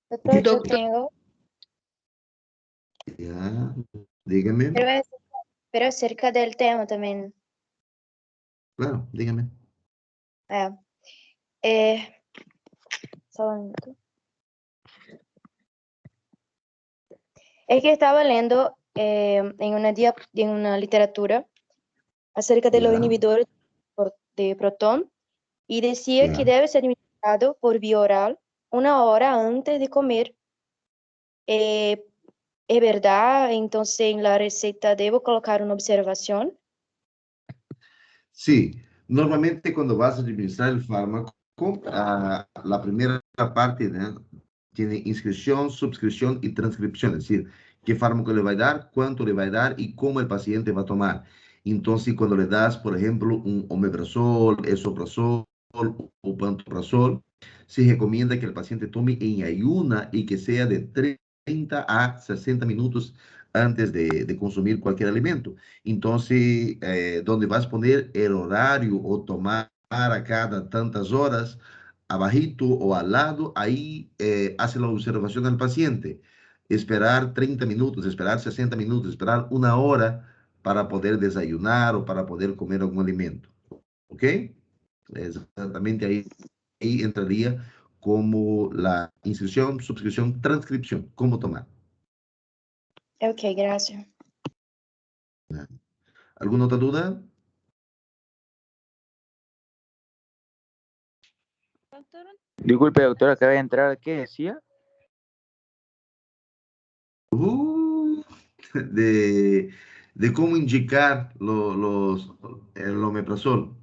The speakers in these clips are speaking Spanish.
Doctor, yo Doctor. tengo, Ya, dígame. pero acerca del tema también. Claro, dígame. Solo un minuto. Es que estaba leyendo en una literatura acerca de los Ya. inhibidores de protón y decía que Ya. debe ser administrado por vía oral 1 hora antes de comer. ¿Es verdad? Entonces en la receta debo colocar una observación. Sí, normalmente cuando vas a administrar el fármaco, la primera parte, ¿no?, tiene inscripción, suscripción y transcripción, es decir, qué fármaco le va a dar, cuánto le va a dar y cómo el paciente va a tomar. Entonces, cuando le das, por ejemplo, un omeprazol, esomeprazol o pantoprazol, se recomienda que el paciente tome en ayuna y que sea de 30 a 60 minutos antes de consumir cualquier alimento. Entonces, donde vas a poner el horario o tomar a cada tantas horas, abajito o al lado, ahí hace la observación al paciente. Esperar 30 minutos, esperar 60 minutos, esperar 1 hora para poder desayunar o para poder comer algún alimento. ¿Ok? Exactamente ahí entraría como la inscripción, suscripción, transcripción, cómo tomar. Ok, gracias. ¿Alguna otra duda? Doctor, Disculpe, doctor, acaba de entrar. ¿Qué decía? De, de cómo indicar el omeprazol.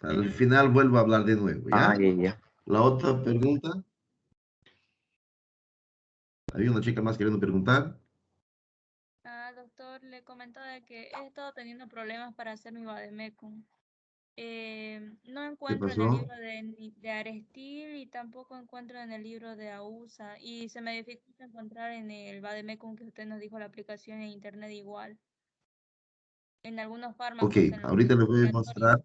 Al final vuelvo a hablar de nuevo, ¿ya? Ya. La otra pregunta. ¿Había una chica más queriendo preguntar? doctor, le comentaba de que he estado teniendo problemas para hacer mi vademecum. No ¿Qué encuentro en el pasó? libro de Arestil y tampoco encuentro en el libro de AUSA y se me dificulta encontrar en el vademecum que usted nos dijo la aplicación en internet igual. En algunos Ok, fármacos, en los ahorita les voy a laboratorios. mostrar.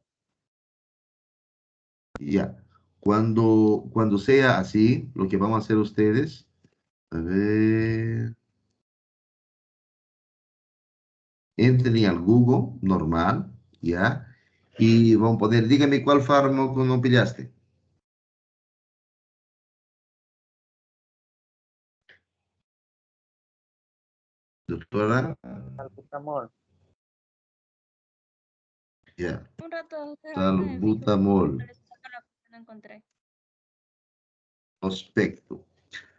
Ya. Cuando sea así, lo que vamos a hacer ustedes. A ver. Entren al Google, normal, ¿ya? Y vamos a poner, dígame cuál fármaco no pillaste. Doctora, Salbutamol. ya. Un rato ustedes ahorita me fijo, Salbutamol, no encontré. prospecto.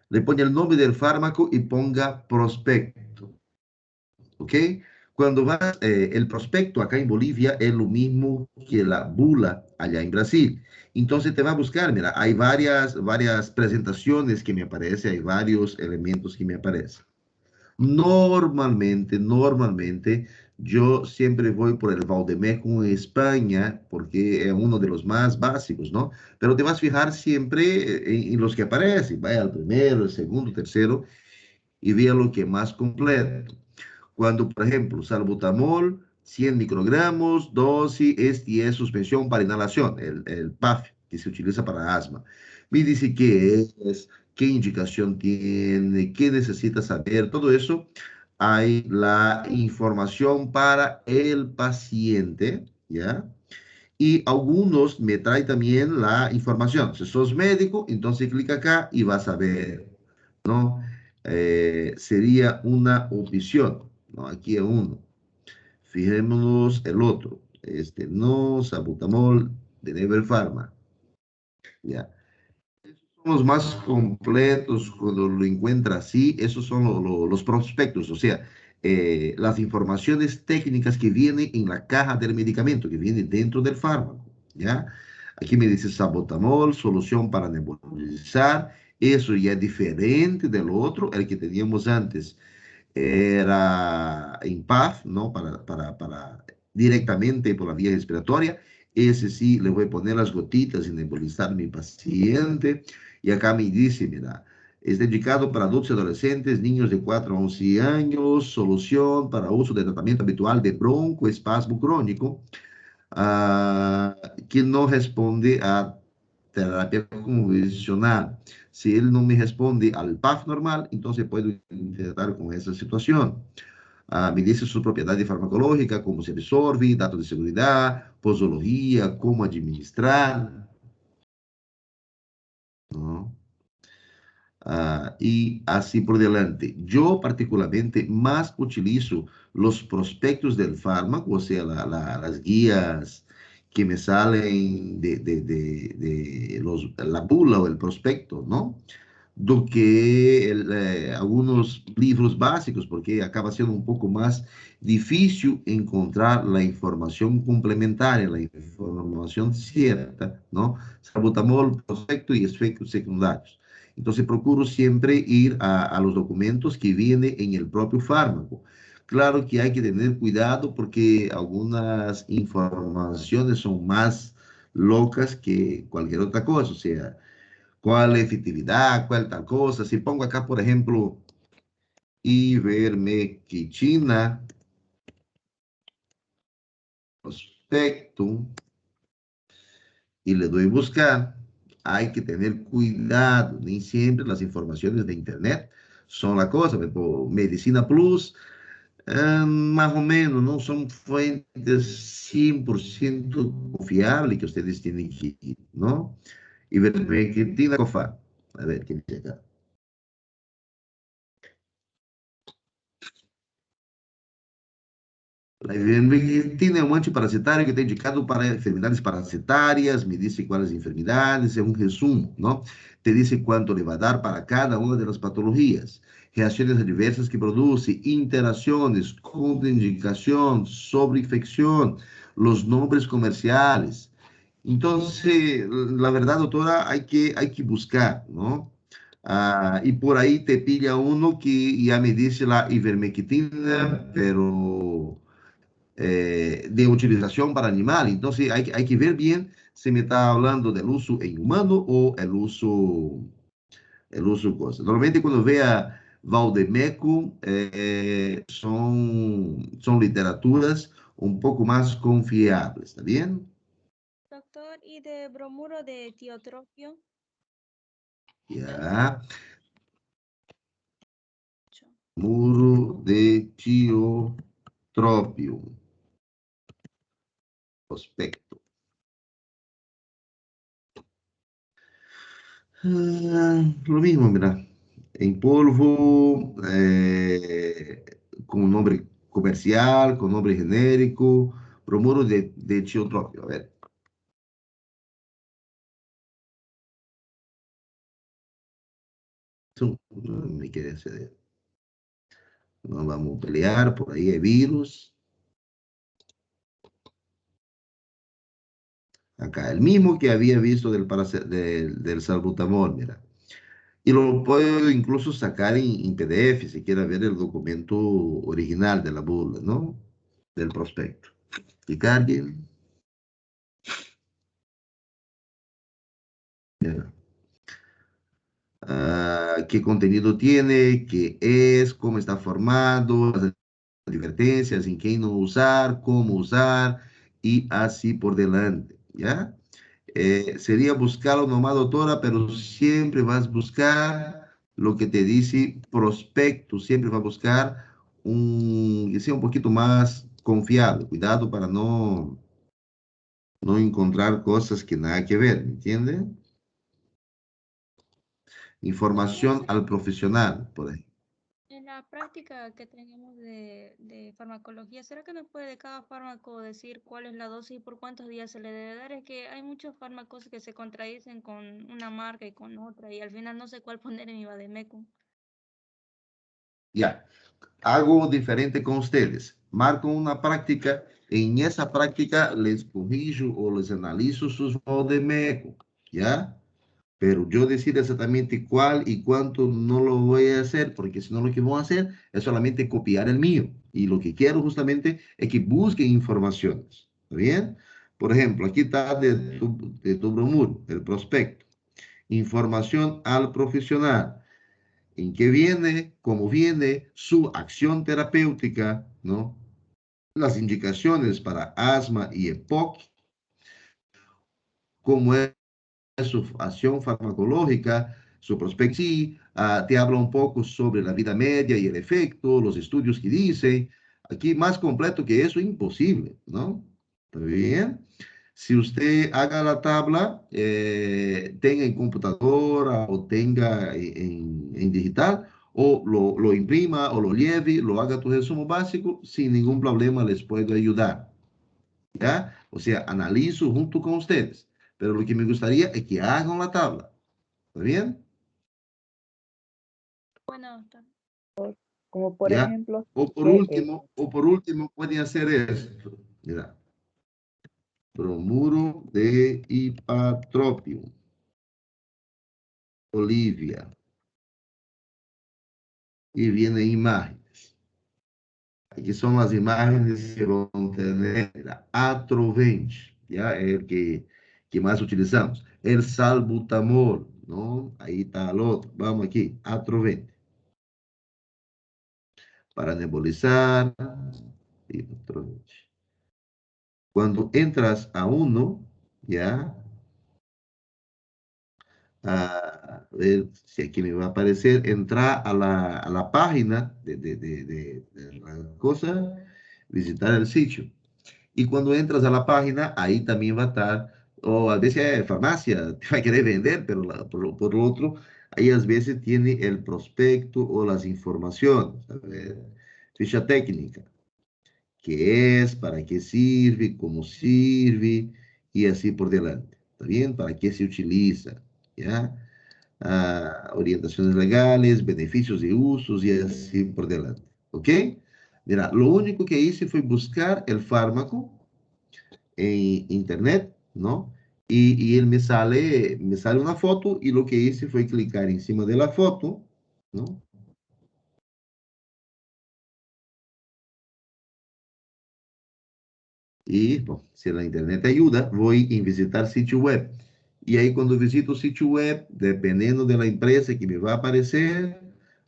Le pone el nombre del fármaco y ponga prospecto. ¿Ok? Cuando vas, el prospecto acá en Bolivia es lo mismo que la bula allá en Brasil. Entonces te va a buscar, mira, hay varias presentaciones que me aparecen, hay varios elementos que me aparecen. Normalmente, yo siempre voy por el Valdemeco en España, porque es uno de los más básicos, ¿no? Pero te vas a fijar siempre en los que aparecen, vaya al primero, el segundo, tercero, y vea lo que es más completo. Cuando, por ejemplo, salbutamol, 100 microgramos, dosis, este es suspensión para inhalación, el PAF, que se utiliza para asma. Me dice qué es, qué indicación tiene, qué necesita saber, todo eso. Hay la información para el paciente, ¿ya? Y algunos me traen también la información. Si sos médico, entonces clica acá y vas a ver, ¿no? Sería una opción, ¿no? Aquí es uno. Fijémonos el otro. Este no, salbutamol de Never Pharma. Ya. Son los más completos cuando lo encuentra así. Esos son los prospectos, o sea, las informaciones técnicas que vienen en la caja del medicamento, que viene dentro del fármaco. ¿Ya? Aquí me dice salbutamol, solución para nebulizar. Eso ya es diferente del otro, el que teníamos antes era en paz, ¿no? Para directamente por la vía respiratoria. Ese sí, le voy a poner las gotitas y nebulizar a mi paciente. Y acá me dice, mira, es dedicado para adultos y adolescentes, niños de 4 a 11 años, solución para uso de tratamiento habitual de broncoespasmo crónico, que no responde a terapia convencional. Si él no me responde al PAF normal, entonces puedo intentar con esa situación. Me dice su propiedad farmacológica, cómo se absorbe, datos de seguridad, posología, cómo administrar, ¿no? Y así por delante. Yo particularmente más utilizo los prospectos del fármaco, o sea, las guías que me salen de la bula o el prospecto, ¿no? Do que algunos libros básicos, porque acaba siendo un poco más difícil encontrar la información complementaria, la información cierta, ¿no? Salbutamol, prospecto y efectos secundarios. Entonces procuro siempre ir a los documentos que vienen en el propio fármaco. Claro que hay que tener cuidado porque algunas informaciones son más locas que cualquier otra cosa, o sea, cuál efectividad, cuál tal cosa. Si pongo acá, por ejemplo, ivermectina, prospecto, y le doy buscar, hay que tener cuidado. Ni siempre las informaciones de Internet son la cosa. Por ejemplo, Medicina Plus, más o menos, no son fuentes 100% confiables que ustedes tienen que ir, ¿no? Ivermectina, COFA. A ver, ¿qué dice acá? La ivermectina é um antiparasitário que está indicado para enfermedades parasitárias, me diz quais enfermedades, é um resumo, não? Te diz quanto le vai dar para cada uma das patologias, reações adversas que produz, interações, contraindicação, sobreinfecção, os nomes comerciais. Então, la verdade, doutora, hay que buscar, não? Y por ahí te pilla uno que ya me dice la ivermectina, pero de utilización para animal. Entonces hay que ver bien si me está hablando del uso en humano o el uso cosa. Normalmente cuando vea Valdemeco, son literaturas un poco más confiables, ¿está bien? Doctor, ¿y de bromuro de tiotropio? Ya. Muro de tiotropio. Prospecto. Lo mismo, mira, en polvo, con nombre comercial, con nombre genérico, bromuro de tiotropio. A ver, no me quiere ceder. No vamos a pelear, por ahí hay virus. Acá, el mismo que había visto del salbutamol, mira. Y lo puedo incluso sacar en PDF si quiere ver el documento original de la bula, ¿no? Del prospecto. Que carguen. Ya. Qué contenido tiene, qué es, cómo está formado, las advertencias, en qué no usar, cómo usar y así por delante, ¿ya? Sería buscarlo nomás, doctora, pero siempre vas a buscar lo que te dice prospecto, siempre va a buscar que sea un poquito más confiable. Cuidado para no encontrar cosas que nada que ver, ¿me entiende? Información al profesional, por ahí. En la práctica que tenemos de farmacología, ¿será que nos puede de cada fármaco decir cuál es la dosis y por cuántos días se le debe dar? Es que hay muchos fármacos que se contradicen con una marca y con otra, y al final no sé cuál poner en mi vademecum. Ya, hago diferente con ustedes. Marco una práctica, en esa práctica les corrijo o les analizo sus Valdemeco, ¿ya? Pero yo decir exactamente cuál y cuánto no lo voy a hacer, porque si no lo que voy a hacer es solamente copiar el mío. Y lo que quiero justamente es que busquen informaciones. ¿Está bien? Por ejemplo, aquí está de tu bromuro, el prospecto. Información al profesional. En qué viene, cómo viene, su acción terapéutica, ¿no? Las indicaciones para asma y EPOC, cómo es su acción farmacológica, su prospecto, sí, te habla un poco sobre la vida media y el efecto, los estudios que dicen. Aquí más completo que eso, imposible, ¿no? ¿Está bien? Si usted haga la tabla, tenga en computadora o tenga en digital, o lo imprima o lo lleve, lo haga tu resumo básico, sin ningún problema les puedo ayudar. ¿Ya? O sea, analizo junto con ustedes. Pero lo que me gustaría es que hagan la tabla. ¿Está bien? Bueno, está. Como por ¿Ya? ejemplo, O que o por último, pueden hacer esto. Mira, bromuro de hipatropium, Olivia. Y vienen imágenes. Aquí son las imágenes que van a tener Atrovent, ¿ya? El que más utilizamos. El salbutamol, ¿no? Ahí está el otro. Vamos aquí, Atrovent. Para nebulizar. Y Atrovent. Cuando entras a uno, ¿ya? A ver si aquí me va a aparecer, entra a la página de la cosa, visitar el sitio. Y cuando entras a la página, ahí también va a estar, o a veces es farmacia, te va a querer vender, pero por lo otro, ahí a veces tiene el prospecto o las informaciones, a ver, ficha técnica, qué es, para qué sirve, cómo sirve, y así por delante. ¿Está bien? ¿Para qué se utiliza? ¿Ya? Orientaciones legales, beneficios de usos y así por delante. ¿Ok? Mira, lo único que hice fue buscar el fármaco en internet, ¿no? Y él me sale una foto y lo que hice fue clicar encima de la foto, ¿no? Y, bom, si la internet ayuda, voy a visitar sitio web. Y ahí cuando visito o sitio web, dependiendo de la empresa que me va a aparecer,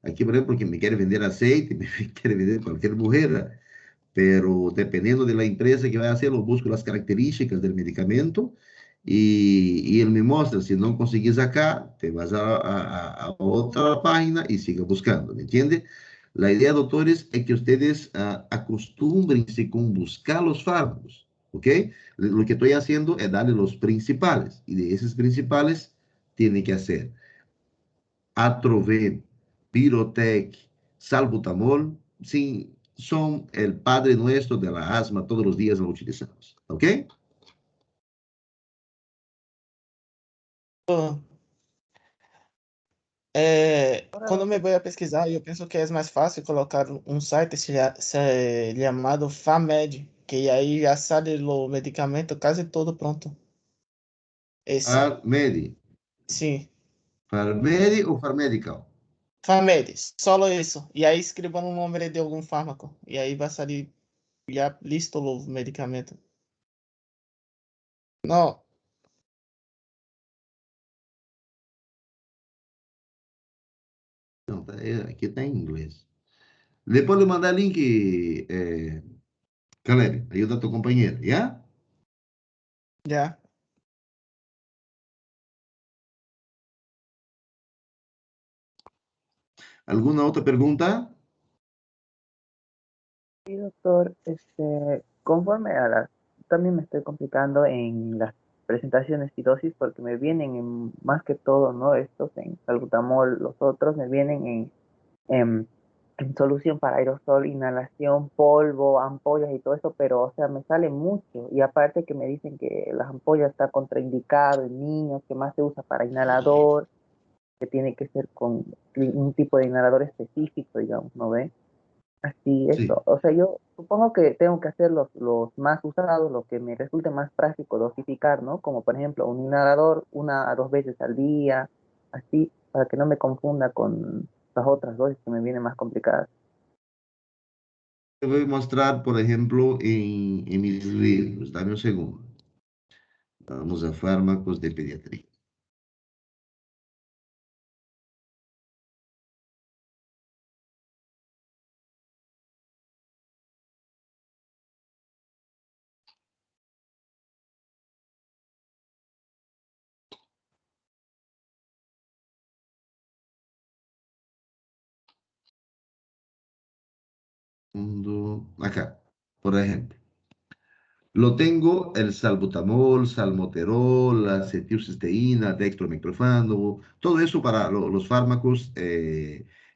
aquí por ejemplo, que me quiere vender aceite, me quiere vender cualquier mujer, pero dependiendo de la empresa que vai a hacer, eu busco as características do medicamento e ele me mostra, se não conseguires acá, te vas a outra página e siga buscando, ¿me entiende? La idea, doctores, es que ustedes acostúmbrense con buscar los fármacos, ¿ok? Lo que estoy haciendo es darle los principales, y de esos principales tiene que hacer Atrovent, Pirotec, Salbutamol, sim, son el padre nuestro de la asma, todos los días lo utilizamos, ¿ok? ahora Quando me doctor, vou a pesquisar, eu penso que é mais fácil colocar um site chamado FAMED, que aí já sale o medicamento quase todo pronto. Esse, Farmedi, sim, Farmedi o Farmedical. FAMED, só isso. E aí escreva um nome de algum fármaco. E aí vai sair, já listo o medicamento. Não, Não, aqui está em inglês. Depois de mandar link, Caleb, ajuda a tua companheira, já? já. Alguma outra pergunta? sí, doctor, conforme a las, también me estoy complicando en las presentaciones y dosis porque me vienen en, más que todo, ¿no? Estos en salbutamol, los otros me vienen en, en solución para aerosol, inhalación, polvo, ampollas y todo eso, pero o sea, me sale mucho. Y aparte que me dicen que las ampollas está contraindicado en niños, que más se usa para inhalador, que tiene que ser con un tipo de inhalador específico, digamos, ¿no ve? Así Sim. eso. O sea, yo supongo que tengo que hacer los más usados, lo que me resulte más práctico dosificar, ¿no? Como por ejemplo un inhalador 1 a 2 veces al día, así, para que no me confunda con las otras dosis que me vienen más complicadas. Eu vou mostrar, por exemplo, em mis livros. Dá-me um segundo. Vamos a fármacos de pediatria. Acá, por ejemplo. Lo tengo el salbutamol, salmoterol, la acetilcisteína, dextromethorphan, todo eso para los fármacos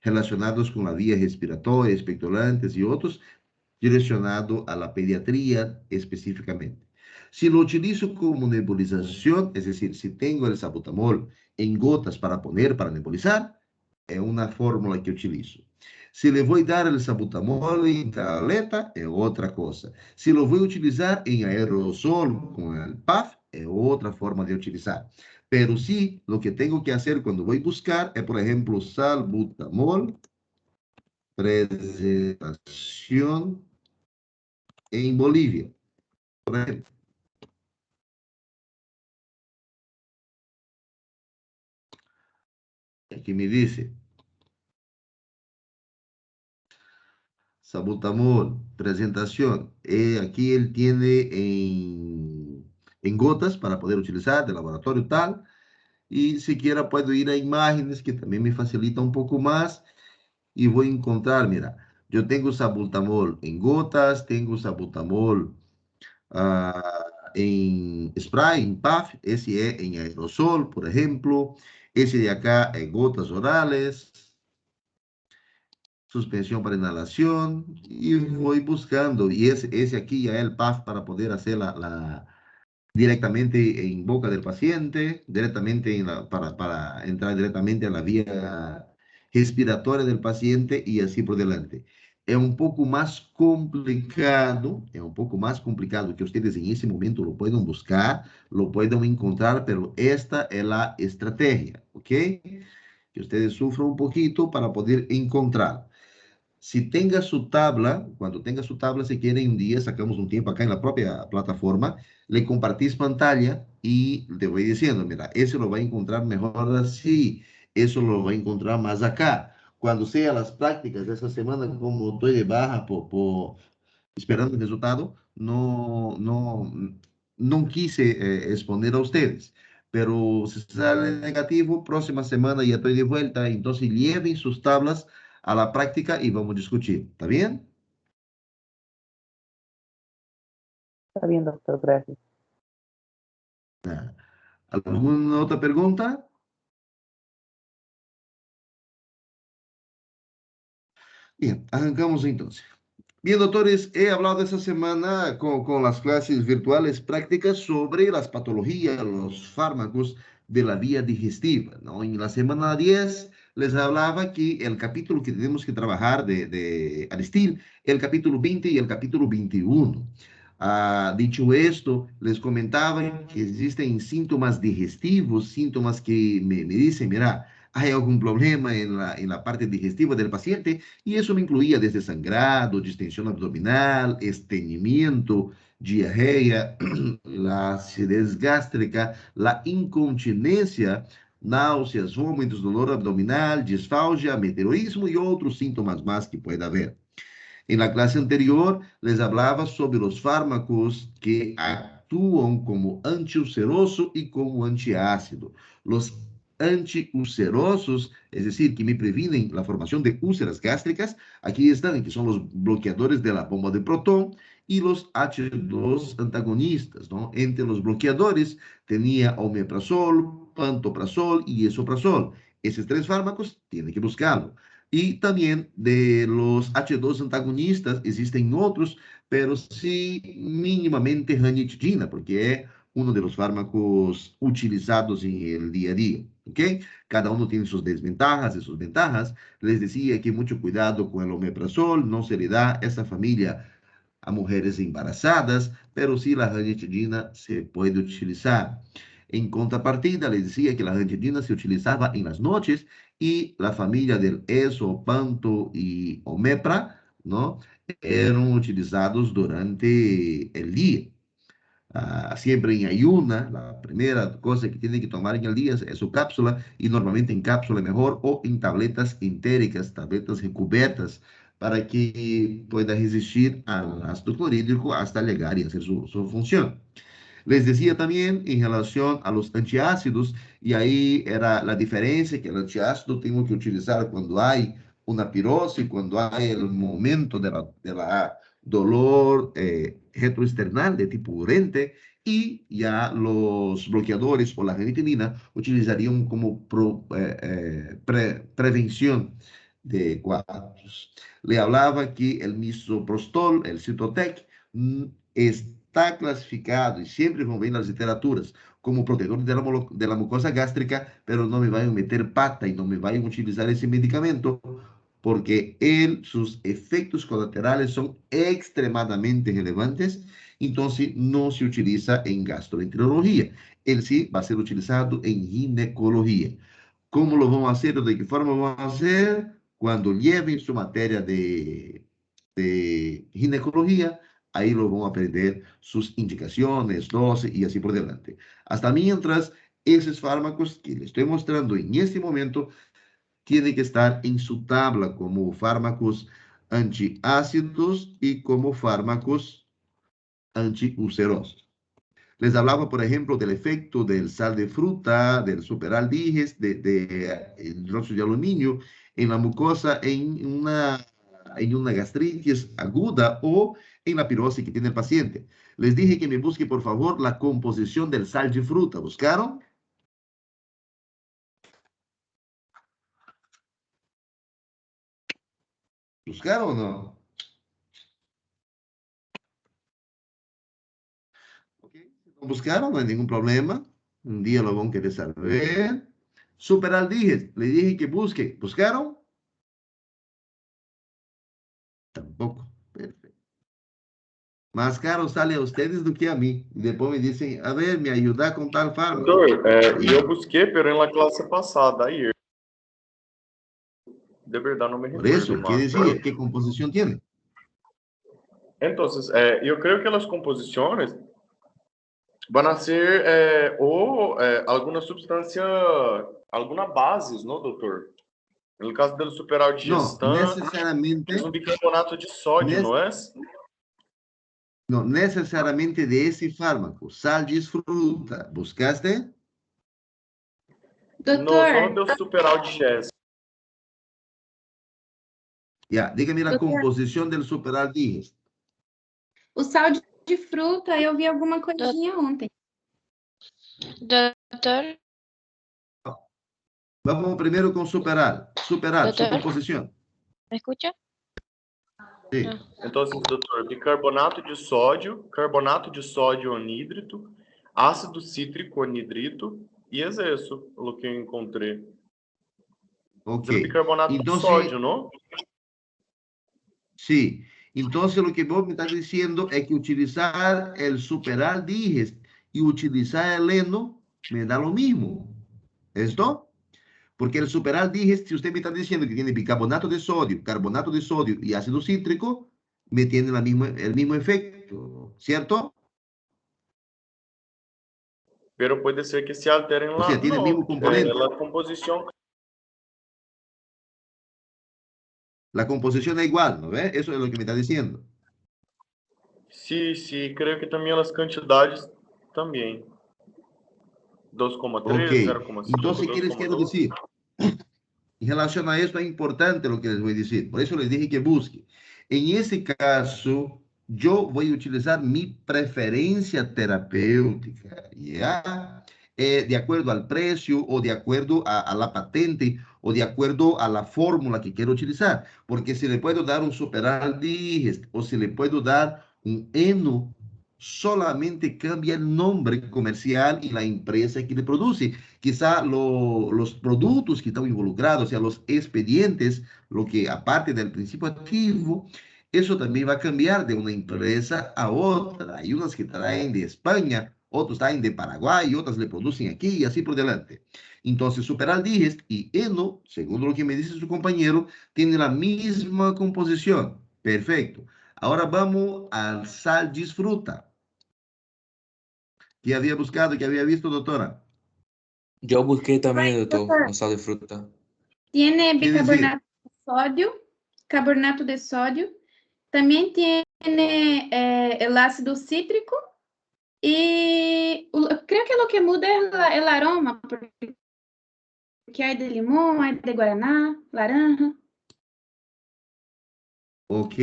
relacionados con la vía respiratoria, expectorantes y otros, direccionado a la pediatría específicamente. Si lo utilizo como nebulización, es decir, si tengo el salbutamol en gotas para poner, para nebulizar, es una fórmula que utilizo. Se le vou dar el salbutamol em tableta, é outra coisa. Se lo vou utilizar em aerosol com el PAF, é outra forma de utilizar. Pero sí, lo que tengo que hacer cuando voy a buscar es, por ejemplo, salbutamol, presentación en Bolivia. Por ejemplo, aquí me dice, salbutamol, presentación. Aquí él tiene en gotas para poder utilizar de laboratorio tal. Y siquiera puedo ir a imágenes que también me facilita un poco más y voy a encontrar, mira, yo tengo salbutamol en gotas, tengo salbutamol ah, en spray, en puff, ese es en aerosol, por ejemplo, ese de acá en gotas orales, suspensión para inhalación, y voy buscando, y ese aquí ya es el puff para poder hacer directamente en boca del paciente, directamente para entrar directamente a la vía respiratoria del paciente y así por delante. Es un poco más complicado que ustedes en ese momento lo puedan buscar, lo puedan encontrar, pero esta es la estrategia, ¿ok? Que ustedes sufran un poquito para poder encontrar. Si tenga su tabla, cuando tenga su tabla, si quiere un día, sacamos un tiempo acá en la propia plataforma, le compartís pantalla y le voy diciendo, mira, eso lo va a encontrar mejor así, eso lo va a encontrar más acá. Cuando sea las prácticas de esa semana, como estoy de baja esperando el resultado, no quise exponer a ustedes. Pero si sale negativo, próxima semana ya estoy de vuelta, entonces lleven sus tablas a la práctica y vamos a discutir. ¿Está bien? Está bien, doctor, gracias. ¿Alguna otra pregunta? Bien, arrancamos entonces. Bien, doctores, he hablado esta semana con las clases virtuales prácticas sobre las patologías, los fármacos de la vía digestiva, ¿no? En la semana 10 les hablaba que el capítulo que tenemos que trabajar de Aristil, el capítulo 20 y el capítulo 21. Dicho esto, les comentaba que existen síntomas digestivos, síntomas que me dicen, mira, hay algún problema en la parte digestiva del paciente, y eso me incluía desde sangrado, distensión abdominal, estreñimiento, diarrea, la acidez gástrica, la incontinencia, náuseas, vômitos, dolor abdominal, disfagia, meteorismo y otros síntomas más que pueda haber. En la clase anterior les hablaba sobre los fármacos que actúan como antiulceroso y como antiácido. Los antiulcerosos, es decir, que me previenen la formación de úlceras gástricas, aquí están, que son los bloqueadores de la bomba de protón y los H2 antagonistas, ¿no? Entre los bloqueadores tenía omeprazol, pantoprazol y esomeprazol. Esos tres fármacos tienen que buscarlo. Y también de los H2 antagonistas existen otros, pero sí mínimamente ranitidina, porque es uno de los fármacos utilizados en el día a día. ¿Ok? Cada uno tiene sus desventajas y sus ventajas. Les decía que mucho cuidado con el omeprazol, no se le da esa familia a mujeres embarazadas, pero sí la ranitidina se puede utilizar. En contrapartida, les decía que la ranitidina se utilizaba en las noches y la familia del esopanto y omepra, ¿no? Eran utilizados durante el día. Siempre en ayuna, la primera cosa que tiene que tomar en el día es su cápsula, y normalmente en cápsula mejor o en tabletas entéricas, tabletas recubiertas, para que pueda resistir al ácido clorhídrico hasta llegar y hacer su función. Les decía también en relación a los antiácidos, y ahí era la diferencia que el antiácido tengo que utilizar cuando hay una pirosis, cuando hay el momento de la dolor retroesternal de tipo urente, y ya los bloqueadores o la ranitidina utilizarían como prevención de cuadros. Le hablaba que el misoprostol, el Citotec, está clasificado, y siempre vão ver nas literaturas, como protetor de la mucosa gástrica, pero no me vayan a meter pata y no me vayan a utilizar ese medicamento porque sus efectos colaterales son extremadamente relevantes, entonces no se utiliza en gastroenterología. Él sí va a ser utilizado en ginecología. ¿Cómo lo vamos a hacer o de qué forma lo vamos a hacer? Cuando lleven su materia de ginecología, ahí lo vamos a aprender sus indicaciones, dosis y así por delante. Hasta mientras, esos fármacos que le estoy mostrando en este momento tienen que estar en su tabla como fármacos antiácidos y como fármacos antiulcerosos. Les hablaba, por ejemplo, del efecto del sal de fruta, del superaldiges, de hidróxido de aluminio en la mucosa en una gastritis aguda o en la pirosis que tiene el paciente. Les dije que me busque, por favor, la composición del sal de fruta. ¿Buscaron? ¿Buscaron o no? Okay. Si no buscaron, no hay ningún problema. Un día lo van a querer saber. Superaldiges, le dije que busque. ¿Buscaron? Tampoco. Perfecto. Más caro sale a ustedes do que a mí. Y después me dicen, a ver, me ayuda con tal fármaco. Doutor, eu busquei, pero na classe passada, ayer. De verdade, não me Por recuerdo eso, ¿qué más. decía? ¿Qué composición tiene? Entonces, eu creio que as composições vão a ser alguma substância, alguma bases, não, doutor? No caso do No, superaldigestan, necesariamente, é um bicarbonato de sódio, não é? no necesariamente de ese fármaco. Sal disfruta. ¿Buscaste? Não, Doutor, só do superaldigestan. Ya, dígame la doutor, composición del superaldiges. o sal de fruta, eu vi alguma coisinha ontem. Doctor, Vamos primero con superal. Superal, su doctor, composición. ¿me escucha? Sí. Ah. Então, doutor, bicarbonato de sódio anídrito, ácido cítrico anidrito e excesso, pelo que eu encontrei. Ok. Do bicarbonato de Entonces, sódio, não? sí. Entonces, lo que vos me estás diciendo es que utilizar el superaldiges y utilizar el heno me da lo mismo. ¿Esto? Porque el superaldiges, si usted me está diciendo que tiene bicarbonato de sodio, carbonato de sodio y ácido cítrico, me tiene el mismo efecto, ¿cierto? Pero pode ser que se alterem O lá. sea, tiene el mismo Não, componente. a composição. La composición es igual, ¿no ve? Eso es lo que me está diciendo. Sí, creio que também as quantidades também. 2,3, Ok. 0,5, Entonces, ¿qué les quiero 2,2. decir? En relación a esto es importante lo que les voy a decir. Por eso les dije que busque. En ese caso, yo voy a utilizar mi preferencia terapéutica, ¿ya? De acuerdo al precio o de acuerdo a la patente o de acuerdo a la fórmula que quiero utilizar. Porque si le puedo dar un superaldiges o si le puedo dar un heno, solamente cambia el nombre comercial y la empresa que le produce. Quizá los productos que están involucrados, o sea, los expedientes, lo que aparte del principio activo, eso también va a cambiar de una empresa a otra. Hay unas que traen de España, otros traen de Paraguay, otras le producen aquí y así por delante. Entonces, superaldiges y heno, según lo que me dice su compañero, tienen la misma composición. Perfecto. Ahora vamos al sal disfruta. ¿Qué había buscado, qué había visto, doctora? Yo busqué también, doctor, Doutor, la sal de fruta. tiene ¿Qué decía? bicarbonato de sódio, carbonato de sódio, también tiene el ácido cítrico y creo que lo que muda es el aroma, porque hay de limón, hay de guaraná, laranja. Ok,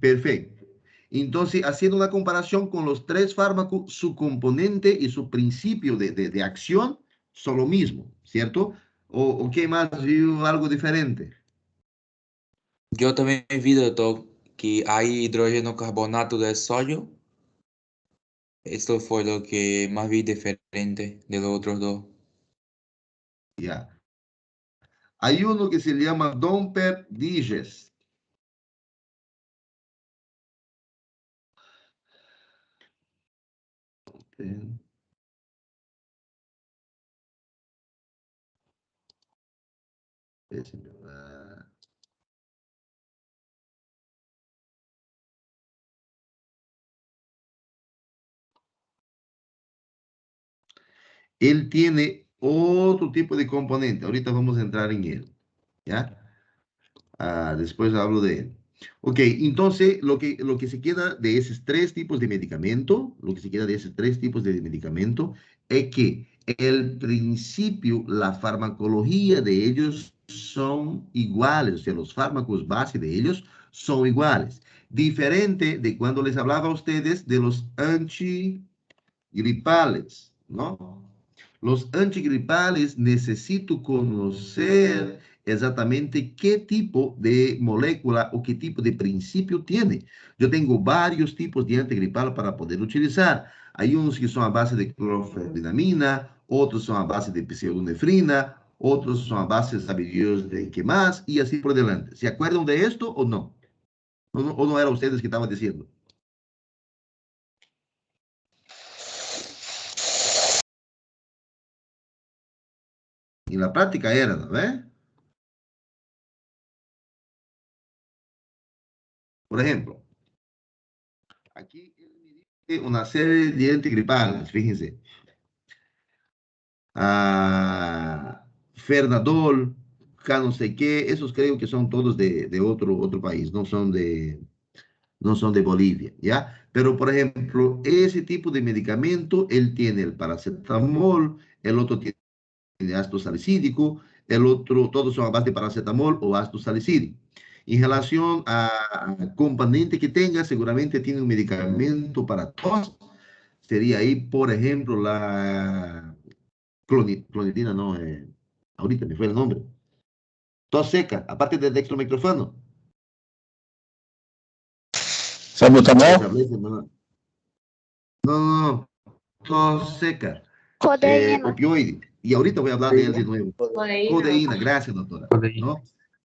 perfecto. Entonces, haciendo una comparación con los tres fármacos, su componente y su principio de acción son lo mismo, ¿cierto? ¿O qué más vio algo diferente? Yo también vi, doctor, que hay hidrógeno carbonato de sodio. Esto fue lo que más vi diferente de los otros dos. Ya. Hay uno que se llama Domper Digest. Él tiene otro tipo de componente. Ahorita vamos a entrar en él. ¿Ya? Después hablo de él. Ok, entonces lo que se queda de esos tres tipos de medicamento, lo que se queda de esos tres tipos de medicamento es que el principio, la farmacología de ellos son iguales, o sea, los fármacos base de ellos son iguales. Diferente de cuando les hablaba a ustedes de los antigripales, ¿no? Los antigripales necesito conocer exatamente qué tipo de molécula o qué tipo de principio tiene. Yo tengo varios tipos de antigripal para poder utilizar. Hay unos que son a base de clorfenidamina, otros son a base de pseudonefrina, otros son a base, sabe Dios, de qué más, y así por delante. ¿Se acuerdan de esto o no? ¿O no era ustedes que estaban diciendo? En la práctica era, ¿no? Por ejemplo, aquí una serie de antigripales, fíjense. Fernadol, no sé qué, esos creo que son todos de otro país, no son de Bolivia, ¿ya? Pero, por ejemplo, ese tipo de medicamento, él tiene el paracetamol, el otro tiene ácido salicílico, el otro, todos son a base de paracetamol o ácido salicílico. En relación a componente que tenga, seguramente tiene un medicamento para tos. Sería ahí, por ejemplo, la clonidina, no, ahorita me fue el nombre. Tos seca, aparte del dextromicrofano. Les Salbutamol. hablé, no, no, no, tos seca, Codeína. opioide. Y ahorita voy a hablar de él de nuevo. Codeína. Codeína, gracias, doctora. ¿No?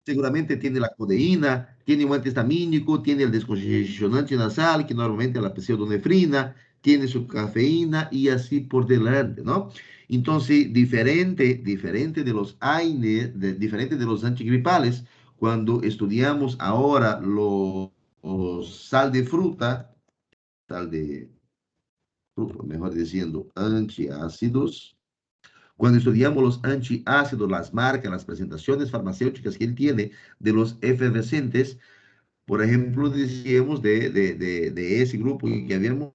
Seguramente tiene la codeína, tiene un antihistamínico, tiene el descongestionante nasal, que normalmente es la pseudonefrina, tiene su cafeína y así por delante, ¿no? Entonces, diferente de los AINE, diferente de los antigripales, cuando estudiamos ahora los sal de fruta, sal de fruta, mejor diciendo, antiácidos, cuando estudiamos los antiácidos, las marcas, las presentaciones farmacéuticas que él tiene de los efervescentes, por ejemplo, decíamos de ese grupo que habíamos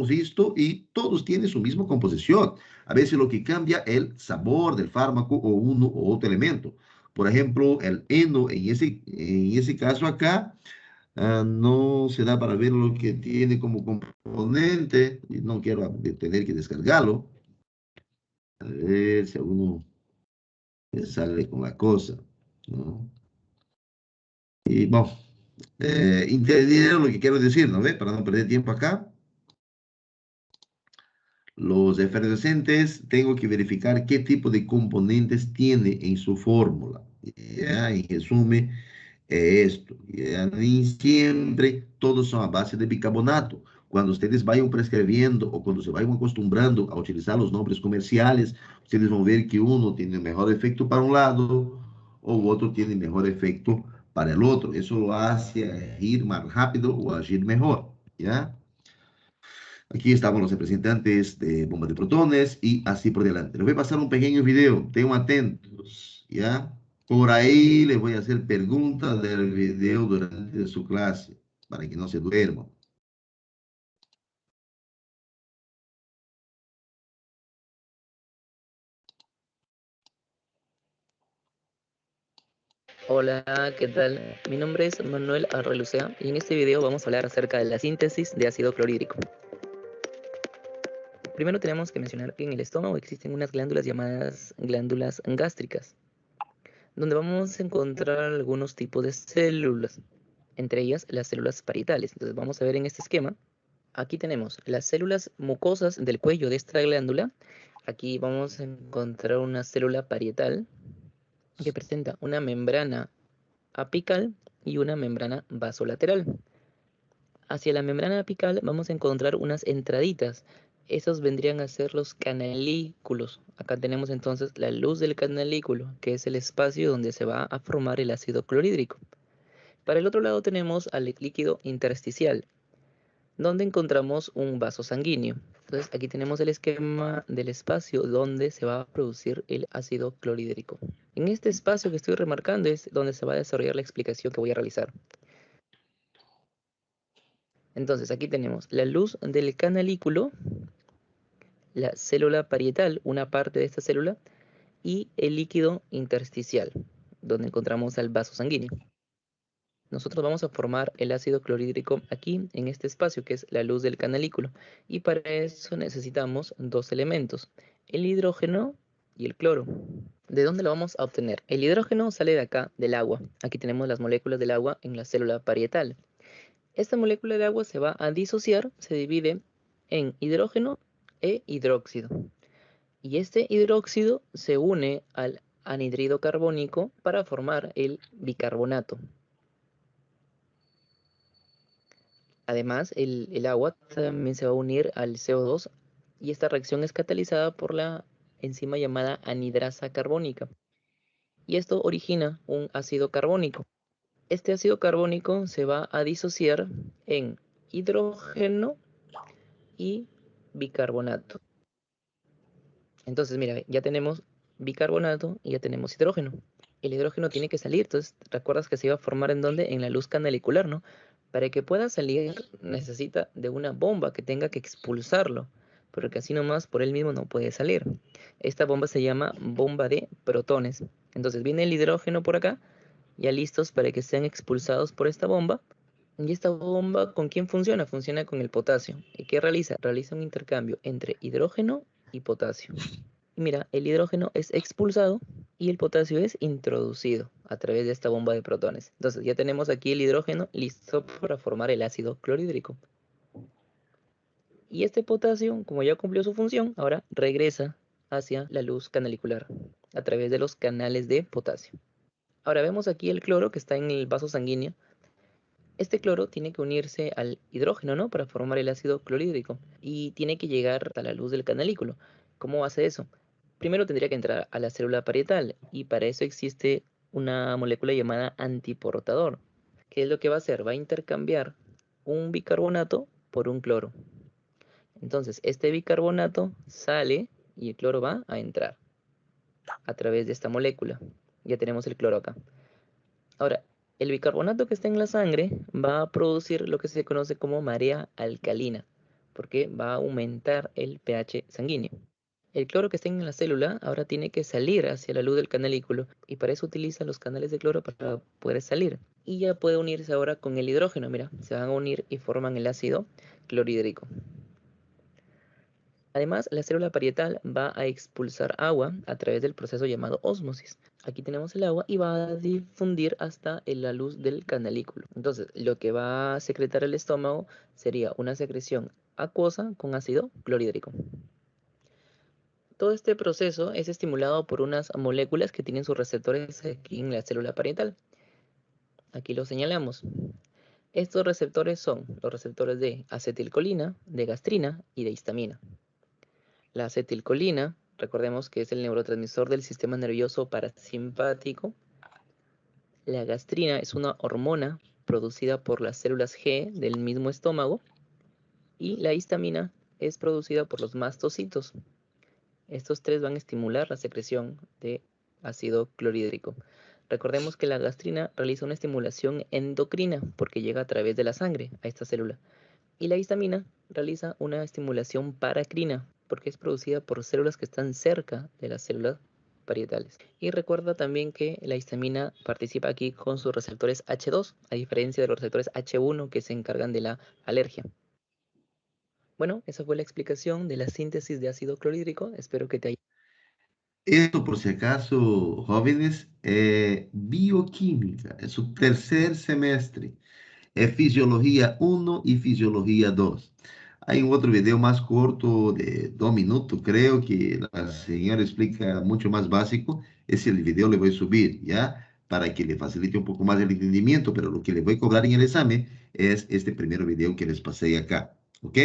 visto y todos tienen su misma composición. A veces lo que cambia es el sabor del fármaco o uno o otro elemento. Por ejemplo, el heno, en ese caso acá, no se da para ver lo que tiene como componente, y no quiero tener que descargarlo. A ver si alguno sale con la cosa, ¿no? Y bueno, entendieron lo que quiero decir, ¿no ve? Para no perder tiempo acá. Los efervescentes, tengo que verificar qué tipo de componentes tiene en su fórmula. Ya, en resumen, esto. Ya, ni siempre todos son a base de bicarbonato. Cuando ustedes vayan prescribiendo o cuando se vayan acostumbrando a utilizar los nombres comerciales, ustedes van a ver que uno tiene mejor efecto para un lado o otro tiene mejor efecto para el otro. Eso lo hace agir más rápido o agir mejor, ¿ya? Aquí estaban los representantes de bombas de protones y así por delante. Les voy a pasar un pequeño video, tengan atentos, ¿ya? Por ahí les voy a hacer preguntas del video durante su clase, para que no se duerman. Hola, ¿qué tal? Mi nombre es Manuel Arrelucea y en este video vamos a hablar acerca de la síntesis de ácido clorhídrico. Primero tenemos que mencionar que en el estómago existen unas glándulas llamadas glándulas gástricas, donde vamos a encontrar algunos tipos de células, entre ellas las células parietales. Entonces vamos a ver en este esquema. Aquí tenemos las células mucosas del cuello de esta glándula. Aquí vamos a encontrar una célula parietal que presenta una membrana apical y una membrana vasolateral. Hacia la membrana apical vamos a encontrar unas entraditas. Esos vendrían a ser los canalículos. Acá tenemos entonces la luz del canalículo, que es el espacio donde se va a formar el ácido clorhídrico. Para el otro lado tenemos al líquido intersticial, donde encontramos un vaso sanguíneo. Entonces aquí tenemos el esquema del espacio donde se va a producir el ácido clorhídrico. En este espacio que estoy remarcando es donde se va a desarrollar la explicación que voy a realizar. Entonces aquí tenemos la luz del canalículo, la célula parietal, una parte de esta célula, y el líquido intersticial, donde encontramos al vaso sanguíneo. Nosotros vamos a formar el ácido clorhídrico aquí, en este espacio, que es la luz del canalículo. Y para eso necesitamos dos elementos, el hidrógeno y el cloro. ¿De dónde lo vamos a obtener? El hidrógeno sale de acá, del agua. Aquí tenemos las moléculas del agua en la célula parietal. Esta molécula de agua se va a disociar, se divide en hidrógeno e hidróxido. Y este hidróxido se une al anhidrido carbónico para formar el bicarbonato. Además, el agua también se va a unir al CO2 y esta reacción es catalizada por la enzima llamada anidrasa carbónica. Y esto origina un ácido carbónico. Este ácido carbónico se va a disociar en hidrógeno y bicarbonato. Entonces, mira, ya tenemos bicarbonato y ya tenemos hidrógeno. El hidrógeno tiene que salir, entonces, ¿recuerdas que se iba a formar en dónde? En la luz canalicular, ¿no? Para que pueda salir necesita de una bomba que tenga que expulsarlo, porque así nomás por él mismo no puede salir. Esta bomba se llama bomba de protones. Entonces viene el hidrógeno por acá, ya listos para que sean expulsados por esta bomba. ¿Y esta bomba con quién funciona? Funciona con el potasio. ¿Y qué realiza? Realiza un intercambio entre hidrógeno y potasio. Y mira, el hidrógeno es expulsado y el potasio es introducido a través de esta bomba de protones. Entonces ya tenemos aquí el hidrógeno listo para formar el ácido clorhídrico. Y este potasio, como ya cumplió su función, ahora regresa hacia la luz canalicular a través de los canales de potasio. Ahora vemos aquí el cloro que está en el vaso sanguíneo. Este cloro tiene que unirse al hidrógeno, ¿no? Para formar el ácido clorhídrico y tiene que llegar a la luz del canalículo. ¿Cómo hace eso? Primero tendría que entrar a la célula parietal y para eso existe una molécula llamada antiportador. ¿Qué es lo que va a hacer? Va a intercambiar un bicarbonato por un cloro. Entonces este bicarbonato sale y el cloro va a entrar a través de esta molécula. Ya tenemos el cloro acá. Ahora, el bicarbonato que está en la sangre va a producir lo que se conoce como marea alcalina, porque va a aumentar el pH sanguíneo. El cloro que está en la célula ahora tiene que salir hacia la luz del canalículo y para eso utiliza los canales de cloro para poder salir. Y ya puede unirse ahora con el hidrógeno, mira, se van a unir y forman el ácido clorhídrico. Además, la célula parietal va a expulsar agua a través del proceso llamado ósmosis. Aquí tenemos el agua y va a difundir hasta la luz del canalículo. Entonces, lo que va a secretar el estómago sería una secreción acuosa con ácido clorhídrico. Todo este proceso es estimulado por unas moléculas que tienen sus receptores aquí en la célula parietal. Aquí lo señalamos. Estos receptores son los receptores de acetilcolina, de gastrina y de histamina. La acetilcolina, recordemos que es el neurotransmisor del sistema nervioso parasimpático. La gastrina es una hormona producida por las células G del mismo estómago. Y la histamina es producida por los mastocitos. Estos tres van a estimular la secreción de ácido clorhídrico. Recordemos que la gastrina realiza una estimulación endocrina porque llega a través de la sangre a esta célula. Y la histamina realiza una estimulación paracrina porque es producida por células que están cerca de la célula parietales. Y recuerda también que la histamina participa aquí con sus receptores H2, a diferencia de los receptores H1 que se encargan de la alergia. Bueno, esa fue la explicación de la síntesis de ácido clorhídrico. Espero que te haya... Esto, por si acaso, jóvenes, es bioquímica, es su tercer semestre. Es Fisiología 1 y Fisiología 2. Hay un otro video más corto de 2 minutos, creo que la señora explica mucho más básico. Ese video le voy a subir, ¿ya? Para que le facilite un poco más el entendimiento, pero lo que le voy a cobrar en el examen es este primer video que les pasé acá, ¿ok?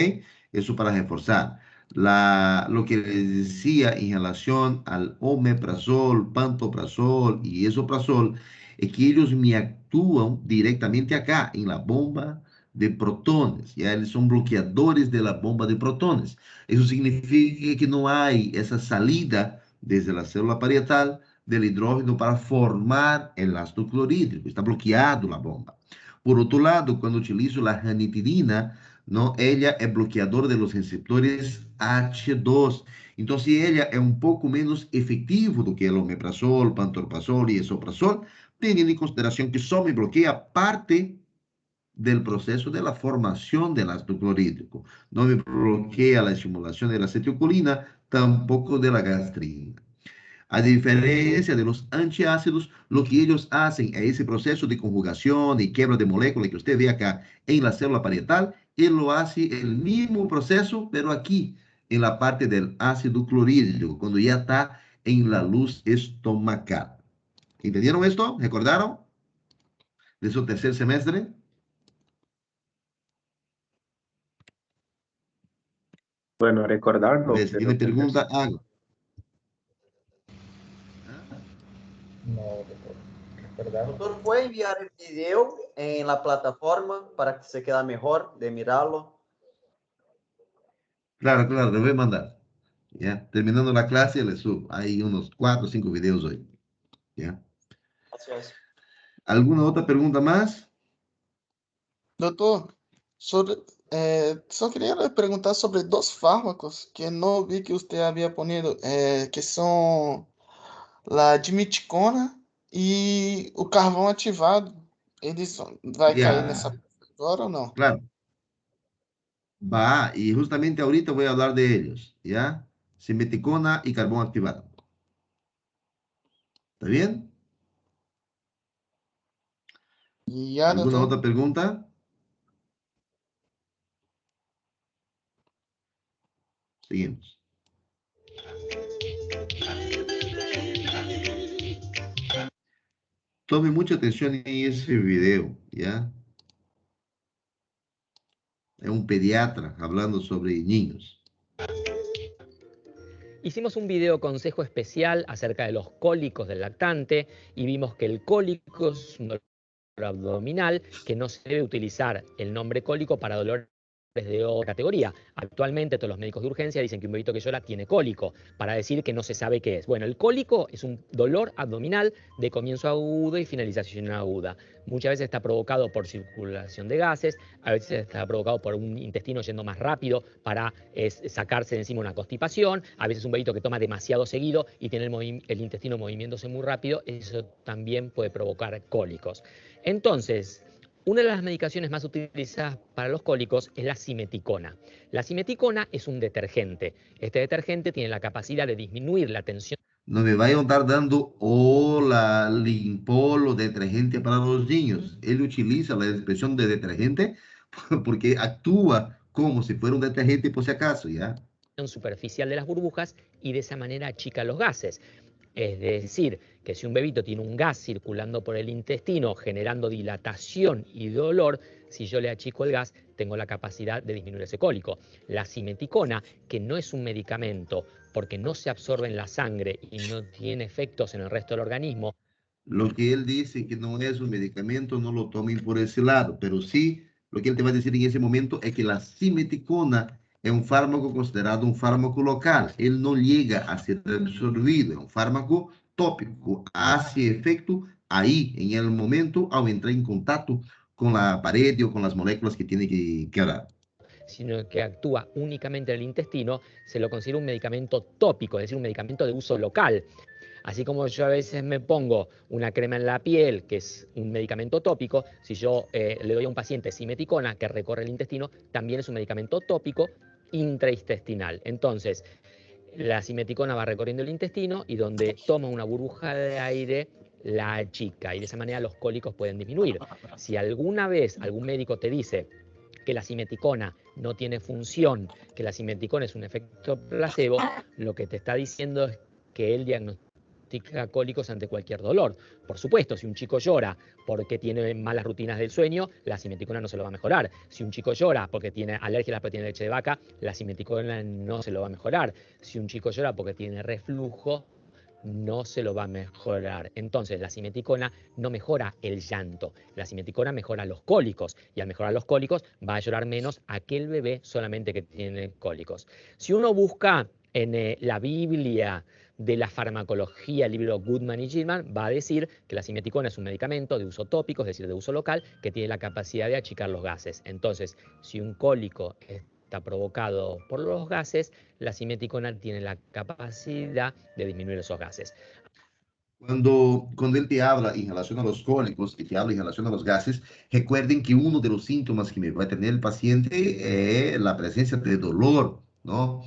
Eso para reforzar. Lo que les decía en relación al omeprazol, pantoprazol y esomeprazol, es que ellos me actúan directamente acá, en la bomba de protones. Ya eles son bloqueadores de la bomba de protones. Eso significa que no hay esa salida desde la célula parietal del hidrógeno para formar el ácido clorhídrico. Está bloqueado la bomba. Por otro lado, cuando utilizo la ranitidina, ¿no? Ella es bloqueadora de los receptores H2. Entonces, ella es un poco menos efectivo do que el omeprazol, pantoprazol y esomeprazol, teniendo en consideración que só me bloquea parte del proceso de la formación del ácido clorhídrico. No me bloquea la estimulación de la acetilcolina, tampoco de la gastrina. A diferencia de los antiácidos, lo que ellos hacen es ese proceso de conjugación y quiebra de molécula que usted ve acá en la célula parietal, él lo hace el mismo proceso, pero aquí en la parte del ácido clorhídrico, cuando ya está en la luz estomacal. ¿Entendieron esto? ¿Recordaron? De su tercer semestre. Bueno, recordar, A ver, si tiene pregunta, haga. Doctor, ¿puede enviar el video en la plataforma para que se quede mejor de mirarlo? Claro, claro, le voy a mandar. ¿Ya? Terminando la clase, le subo. Hay unos 4 o 5 videos hoy. ¿Ya? Gracias. ¿Alguna otra pregunta más? Doutor, só queria lhe perguntar sobre dois fármacos que não vi que você havia ponido, que são a dimiticona e o carvão ativado. Eles vai cair nessa agora ou não? Claro. Va, y justamente ahorita voy a hablar de ellos, ¿ya? Simeticona y carbón activado. ¿Está bien? Ya, ¿Alguna doutor. otra pregunta? Seguimos. Tome mucha atención en ese video, ¿ya? Es un pediatra hablando sobre niños. Hicimos un video consejo especial acerca de los cólicos del lactante y vimos que el cólico es un dolor abdominal, que no se debe utilizar el nombre cólico para dolores de otra categoría. Actualmente todos los médicos de urgencia dicen que un bebito que llora tiene cólico, para decir que no se sabe qué es. Bueno, el cólico es un dolor abdominal de comienzo agudo y finalización aguda. Muchas veces está provocado por circulación de gases, a veces está provocado por un intestino yendo más rápido para sacarse de encima una constipación, a veces un bebito que toma demasiado seguido y tiene el intestino moviéndose muy rápido, eso también puede provocar cólicos. Entonces, una de las medicaciones más utilizadas para los cólicos es la simeticona. La simeticona es un detergente. Este detergente tiene la capacidad de disminuir la tensión. No me vayan a estar dando hola, limpol o detergente para los niños. Él utiliza la expresión de detergente porque actúa como si fuera un detergente por si acaso, ¿ya? Superficial de las burbujas y de esa manera achica los gases. Es decir, que si un bebito tiene un gas circulando por el intestino generando dilatación y dolor, si yo le achico el gas, tengo la capacidad de disminuir ese cólico. La simeticona, que no es un medicamento porque no se absorbe en la sangre y no tiene efectos en el resto del organismo. Lo que él dice que no es un medicamento, no lo tomen por ese lado, pero sí, lo que él te va a decir en ese momento es que la simeticona es un fármaco considerado un fármaco local. Él no llega a ser absorbido, es un fármaco tópico, hace efecto ahí, en el momento, al entrar en contacto con la pared o con las moléculas que tiene que hablar. Sino que actúa únicamente en el intestino, se lo considera un medicamento tópico, es decir, un medicamento de uso local. Así como yo a veces me pongo una crema en la piel, que es un medicamento tópico, si yo le doy a un paciente simeticona que recorre el intestino, también es un medicamento tópico intraintestinal. Entonces, la simeticona va recorriendo el intestino y donde toma una burbuja de aire, la achica y de esa manera los cólicos pueden disminuir. Si alguna vez algún médico te dice que la simeticona no tiene función, que la simeticona es un efecto placebo, lo que te está diciendo es que él diagnostica cólicos ante cualquier dolor. Por supuesto, si un chico llora porque tiene malas rutinas del sueño, la simeticona no se lo va a mejorar. Si un chico llora porque tiene alergia a la proteína de leche de vaca, la simeticona no se lo va a mejorar. Si un chico llora porque tiene reflujo, no se lo va a mejorar. Entonces, la simeticona no mejora el llanto. La simeticona mejora los cólicos. Y al mejorar los cólicos, va a llorar menos aquel bebé solamente que tiene cólicos. Si uno busca en la Biblia de la farmacología, el libro Goodman y Gilman, va a decir que la simeticona es un medicamento de uso tópico, es decir, de uso local, que tiene la capacidad de achicar los gases. Entonces, si un cólico está provocado por los gases, la simeticona tiene la capacidad de disminuir esos gases. Cuando él te habla en relación a los cólicos y te habla en relación a los gases, recuerden que uno de los síntomas que me va a tener el paciente es la presencia de dolor, ¿no?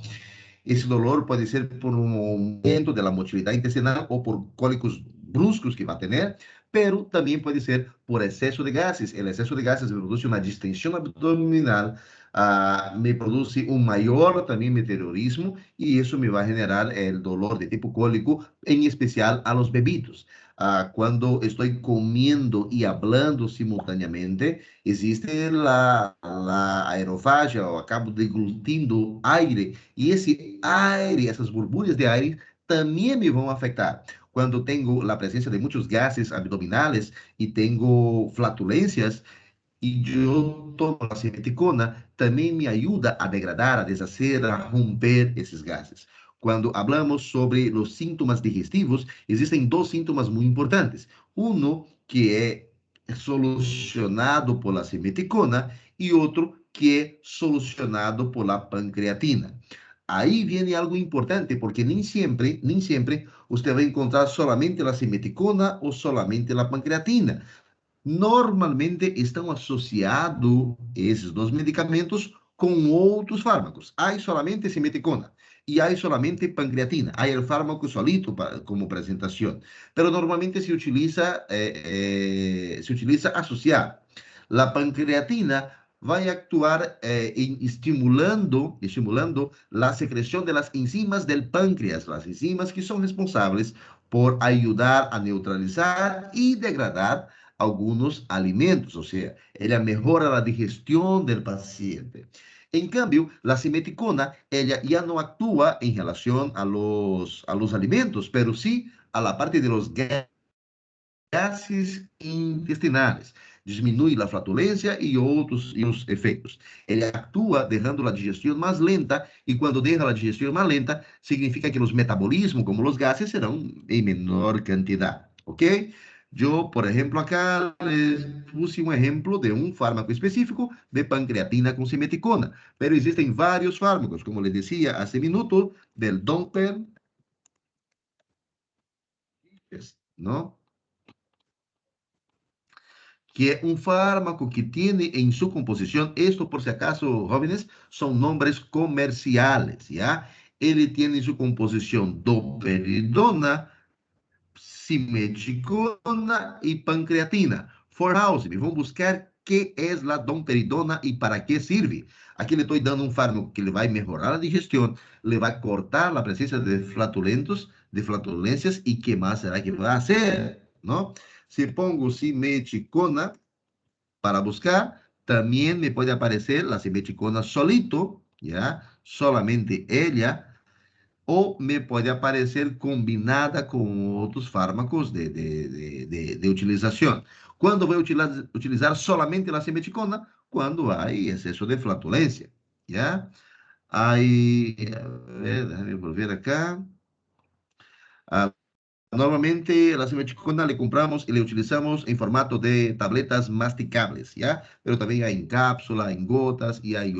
Ese dolor puede ser por un aumento de la motilidad intestinal o por cólicos bruscos que va a tener, pero también puede ser por exceso de gases. El exceso de gases me produce una distensión abdominal, me produce un mayor también meteorismo y eso me va a generar el dolor de tipo cólico, en especial a los bebitos. Cuando estoy comiendo y hablando simultáneamente, existe la aerofagia, o acabo deglutindo aire, y esse aire, essas borbulhas de aire, também me vão afetar. Quando tenho a presença de muitos gases abdominais e tenho flatulências, e eu tomo a simeticona, também me ajuda a degradar, a deshacer, a romper esses gases. Quando falamos sobre os sintomas digestivos, existem dois sintomas muito importantes. Um que é solucionado por la simeticona e outro que é solucionado por la pancreatina. Aí vem algo importante, porque nem sempre você vai encontrar solamente a simeticona ou solamente a pancreatina. Normalmente estão associados esses dois medicamentos com outros fármacos. Há solamente simeticona e há solamente pancreatina. Há o fármaco solito como apresentação, mas normalmente se utiliza associado. A pancreatina vai actuar estimulando a secreção das enzimas do pâncreas, as enzimas que são responsáveis por ajudar a neutralizar e degradar algunos alimentos, o sea, ella mejora la digestión del paciente. En cambio, la simeticona, ella ya no actúa en relación a los alimentos, pero sí a la parte de los gases intestinales. Diminui la flatulencia y otros efectos. Ella actúa dejando la digestión más lenta y cuando deja la digestión más lenta, significa que los metabolismos, como los gases, serán en menor cantidad, ¿ok? Yo, por ejemplo, acá les puse un ejemplo de un fármaco específico de pancreatina con simeticona, pero existen varios fármacos, como les decía hace minuto, del Domper, ¿no? Que es un fármaco que tiene en su composición, esto por si acaso, jóvenes, son nombres comerciales, ¿ya? Él tiene en su composición domperidona, simeticona y pancreatina. For house, vamos buscar qué es la domperidona y para qué sirve. Aquí le estoy dando un fármaco que le va a mejorar la digestión, le va a cortar la presencia de flatulencias y qué más será que va a hacer, ¿no? Si pongo simeticona para buscar, también me puede aparecer la simeticona solito, ¿ya? Solamente ella, ou me pode aparecer combinada com outros fármacos de utilização. Quando vou utilizar solamente a simeticona? Quando há excesso de flatulência, ¿ya? Aí, déjame ver acá. Normalmente la simeticona le compramos y le utilizamos en formato de tabletas masticables, ¿ya? Pero también hay en cápsula, en gotas y hay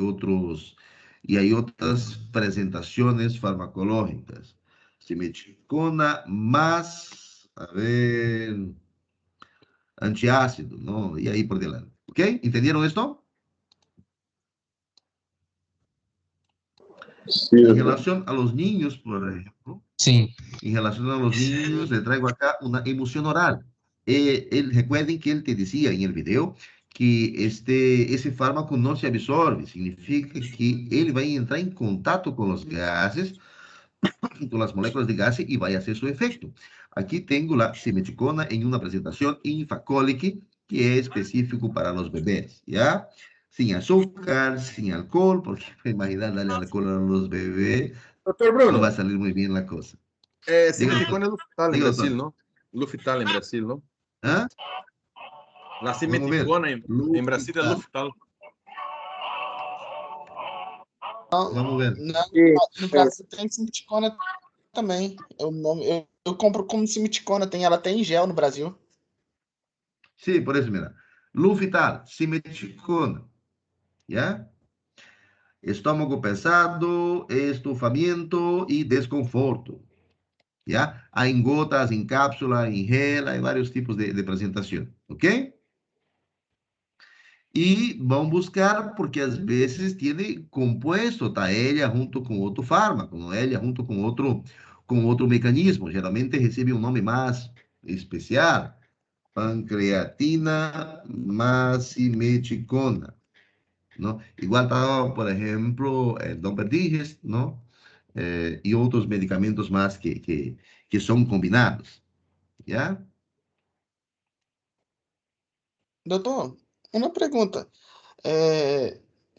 otras presentaciones farmacológicas. Simeticona más, a ver, antiácido, ¿no? Y ahí por delante. ¿Ok? ¿Entendieron esto? Sí, En relación a los niños, por ejemplo, Sí. en relación a los niños, le traigo acá una emoción oral. Recuerden que él te decía en el video que ese fármaco no se absorbe, significa que él va a entrar en contacto con los gases, con las moléculas de gas y va a hacer su efecto. Aquí tengo la simeticona en una presentación Infacolic, que es específico para los bebés, ¿ya? Sin azúcar, sin alcohol, porque imaginar darle alcohol a los bebés, Doutor no Bruno, va a salir muy bien la cosa. Diga, simeticona é doctor. Luftal em Diga, Brasil, doctor. não? Luftal em Brasil, não? ¿Ah? La Vamos ver. simeticona em Brasil é Luftal. Vamos ver. No Brasil tem simeticona também. Eu compro como simeticona, ela tem em gel no Brasil. Sí, por eso, mira. Luftal, simeticona. ¿Ya? Estómago pesado, estufamiento y desconforto. ¿Ya? Hay en gotas, en cápsula, en gel, hay varios tipos de presentación. ¿Ok? Y vamos a buscar porque a veces tiene compuesto, está ella junto con otro fármaco, ¿no? Ella junto con otro mecanismo. Geralmente recibe un nombre más especial. Pancreatina macimeticona, ¿no? Igual está, por ejemplo, el Domperdigest, ¿no? Y otros medicamentos más que son combinados, ¿ya? Doutor, uma pergunta.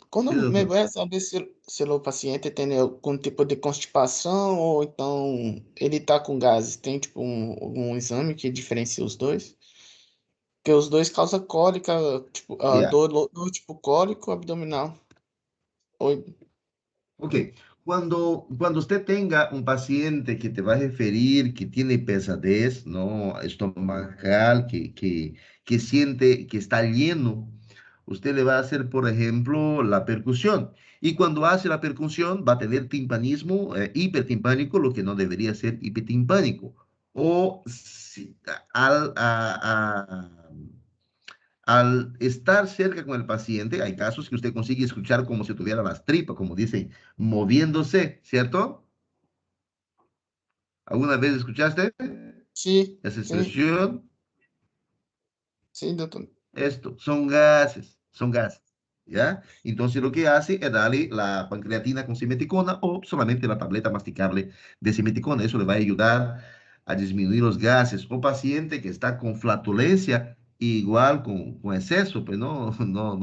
Quando Sí, me doctor. vai saber se o paciente tem algum tipo de constipação ou então ele está com gases? Tem tipo algum exame que diferencia os dois? Porque os dois causam cólica, tipo, Ya. dor tipo cólico abdominal. Oi. Ok, cuando usted tenga un paciente que te va a referir que tiene pesadez, ¿no? Estomacal, que siente que está lleno, usted le va a hacer, por ejemplo, la percusión. Y cuando hace la percusión va a tener timpanismo, hipertimpánico, lo que no debería ser hipertimpánico. O al estar cerca con el paciente, hay casos que usted consigue escuchar como si tuviera las tripas, como dicen, moviéndose, ¿cierto? ¿Alguna vez escuchaste Sim, esa sim, expresión? sim, doutor. Esto, son gases, ¿ya? Entonces lo que hace es darle la pancreatina con simeticona o solamente la tableta masticable de simeticona. Eso le va a ayudar a disminuir los gases. O paciente que está con flatulencia, igual con exceso, pues no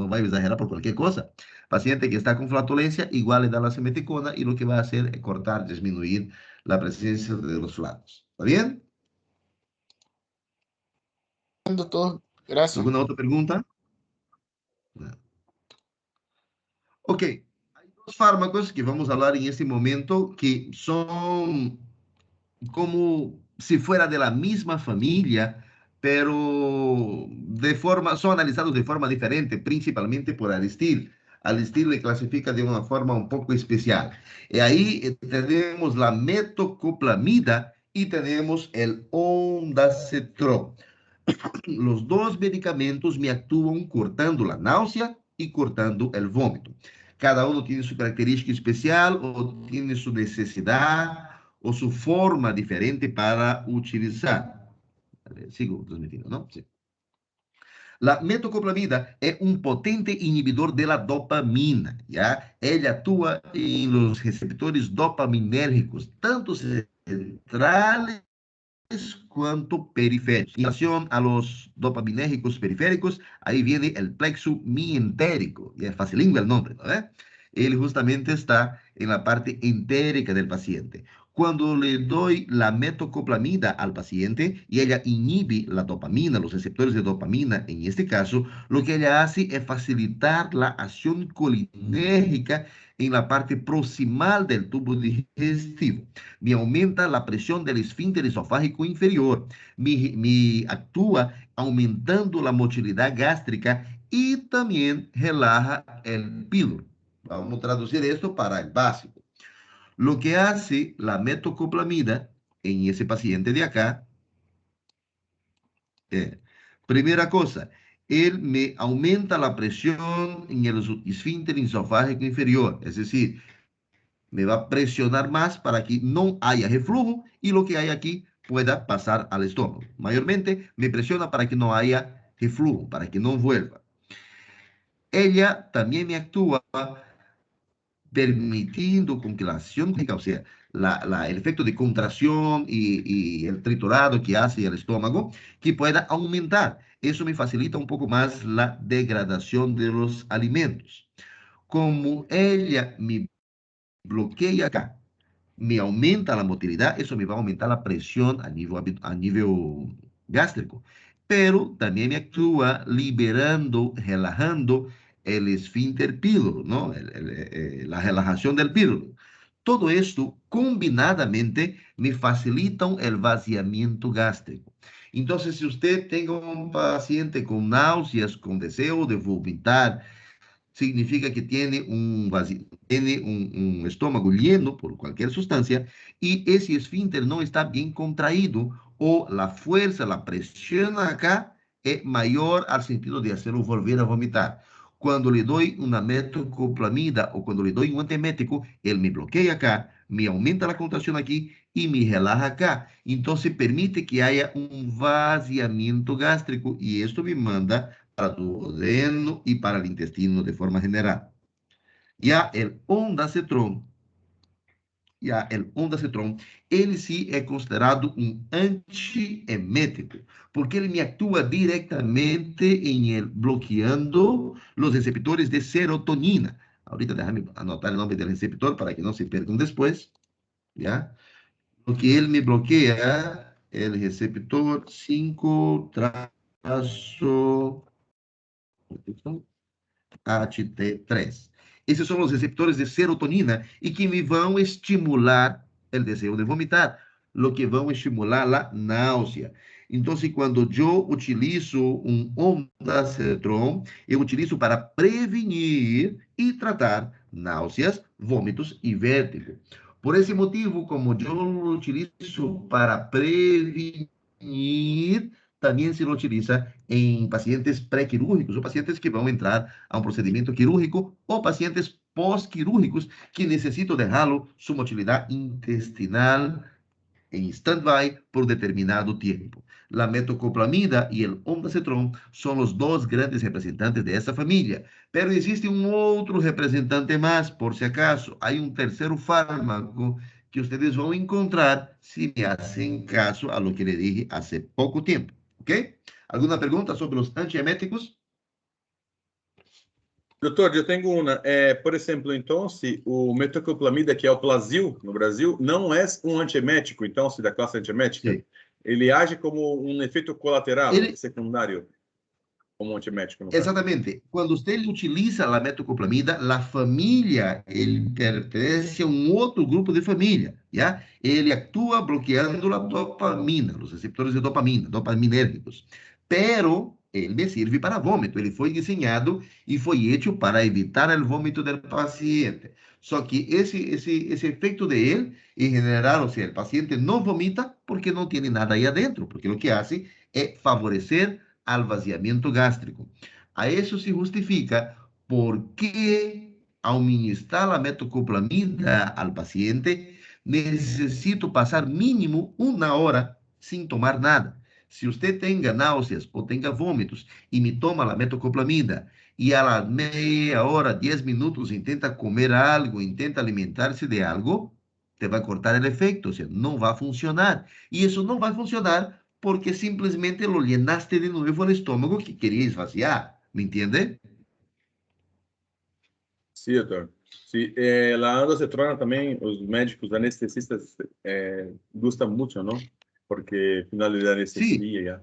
va a exagerar por cualquier cosa. Paciente que está con flatulencia, igual le da la simeticona y lo que va a hacer es cortar, disminuir la presencia de los flatos. ¿Está bien? Doutor, graças. ¿Alguna otra pregunta? Ok, hay dos fármacos que vamos a hablar en este momento que son como si fuera de la misma familia, pero son analizados de forma diferente, principalmente por Aristide. Aristide le clasifica de una forma un poco especial. Y ahí tenemos la metoclopramida y tenemos el ondansetron. Los dos medicamentos me actúan cortando la náusea y cortando el vómito. Cada uno tiene su característica especial o tiene su necesidad o su forma diferente para utilizar. A ver, sigo transmitiendo, ¿no? Sí. La metoclopramida es un potente inhibidor de la dopamina, ¿ya? Ella actúa en los receptores dopaminérgicos, tanto centrales quanto periféricos. En relación a los dopaminérgicos periféricos, ahí viene el plexo mientérico, y es facilingüe el nombre, ¿no? Él justamente está en la parte entérica del paciente. Cuando le doy la metoclopramida al paciente y ella inhibe la dopamina, los receptores de dopamina, en este caso, lo que ella hace es facilitar la acción colinérgica en la parte proximal del tubo digestivo. Me aumenta la presión del esfínter esofágico inferior, me actúa aumentando la motilidad gástrica y también relaja el píloro. Vamos a traducir esto para el básico. Lo que hace la metoclopramida en ese paciente de acá. Primera cosa, él me aumenta la presión en el esfínter esofágico inferior, es decir, me va a presionar más para que no haya reflujo y lo que hay aquí pueda pasar al estómago. Mayormente me presiona para que no haya reflujo, para que no vuelva. Ella también me actúa permitiendo con que la acción, o sea, el efecto de contracción y el triturado que hace el estómago, que pueda aumentar. Eso me facilita un poco más la degradación de los alimentos. Como ella me bloqueia acá, me aumenta la motilidad, eso me va a aumentar la presión a nivel gástrico. Pero también me actúa liberando, relajando el esfínter píloro, ¿no? La relajación del píloro. Todo esto combinadamente me facilitan el vaciamiento gástrico. Entonces, si usted tenga un paciente con náuseas, con deseo de vomitar, significa que tiene tiene un estómago lleno por cualquier sustancia y ese esfínter no está bien contraído o la fuerza, la presión acá es mayor al sentido de hacerlo volver a vomitar. Cuando le doy una metoclopramida o cuando le doy un antiemético, él me bloquea acá, me aumenta la contracción aquí y me relaja acá. Entonces permite que haya un vaciamiento gástrico y esto me manda para tu duodeno y para el intestino de forma general. Ya el ondansetron, ele sí es considerado un antiemético, porque ele me actúa directamente en el bloqueando los receptores de serotonina. Ahorita déjame anotar el nombre del receptor para que no se pierdan después, ¿ya? Lo que él me bloquea, el receptor 5 trazo HT3. Esses são os receptores de serotonina e que me vão estimular o desejo de vomitar, lo que vão estimular a náusea. Então, quando eu utilizo um ondansetron, eu utilizo para prevenir e tratar náuseas, vômitos e vértigo. Por esse motivo, como eu utilizo para prevenir, también se lo utiliza en pacientes prequirúrgicos o pacientes que van a entrar a un procedimiento quirúrgico o pacientes postquirúrgicos que necesitan dejarlo su motilidad intestinal en stand-by por determinado tiempo. La metoclopramida y el ondansetron son los dos grandes representantes de esta familia, pero existe un otro representante más, por si acaso. Hay un tercero fármaco que ustedes van a encontrar si me hacen caso a lo que le dije hace poco tiempo. ¿Ok? ¿Alguna pregunta sobre los antieméticos? Doutor, eu tenho uma. Por exemplo, então, se o metoclopramida, que é o Plasil no Brasil, não é um antiemético, então, se da classe antiemética, Sim. ele age como um efeito colateral, secundário, como um antiemético. No caso. Exatamente. Quando você utiliza a metoclopramida, a família, ele pertence a um outro grupo de família, já? Ele atua bloqueando a dopamina, os receptores de dopamina, dopaminérgicos. Pero ele me serve para vômito. Ele foi desenhado e foi feito para evitar o vômito do paciente. Só que esse efeito de ele, em geral, ou seja, o paciente não vomita porque não tem nada aí adentro, porque o que hace é favorecer al vaciamiento gástrico. A eso se justifica por qué al ministrar la metoclopramida al paciente necesito pasar mínimo 1 hora sin tomar nada. Si usted tenga náuseas o tenga vómitos y me toma la metoclopramida y a la media hora, 10 minutos intenta comer algo, intenta alimentarse de algo, te va a cortar el efecto, o sea, no va a funcionar. Y eso no va a funcionar porque simplesmente lo llenaste de nuevo el estómago que querías vaciar, ¿me entiende? Sim, doutor. Sim, a ondansetrona também, os médicos anestesistas gostam muito, não? Porque finalidade anestesia, já.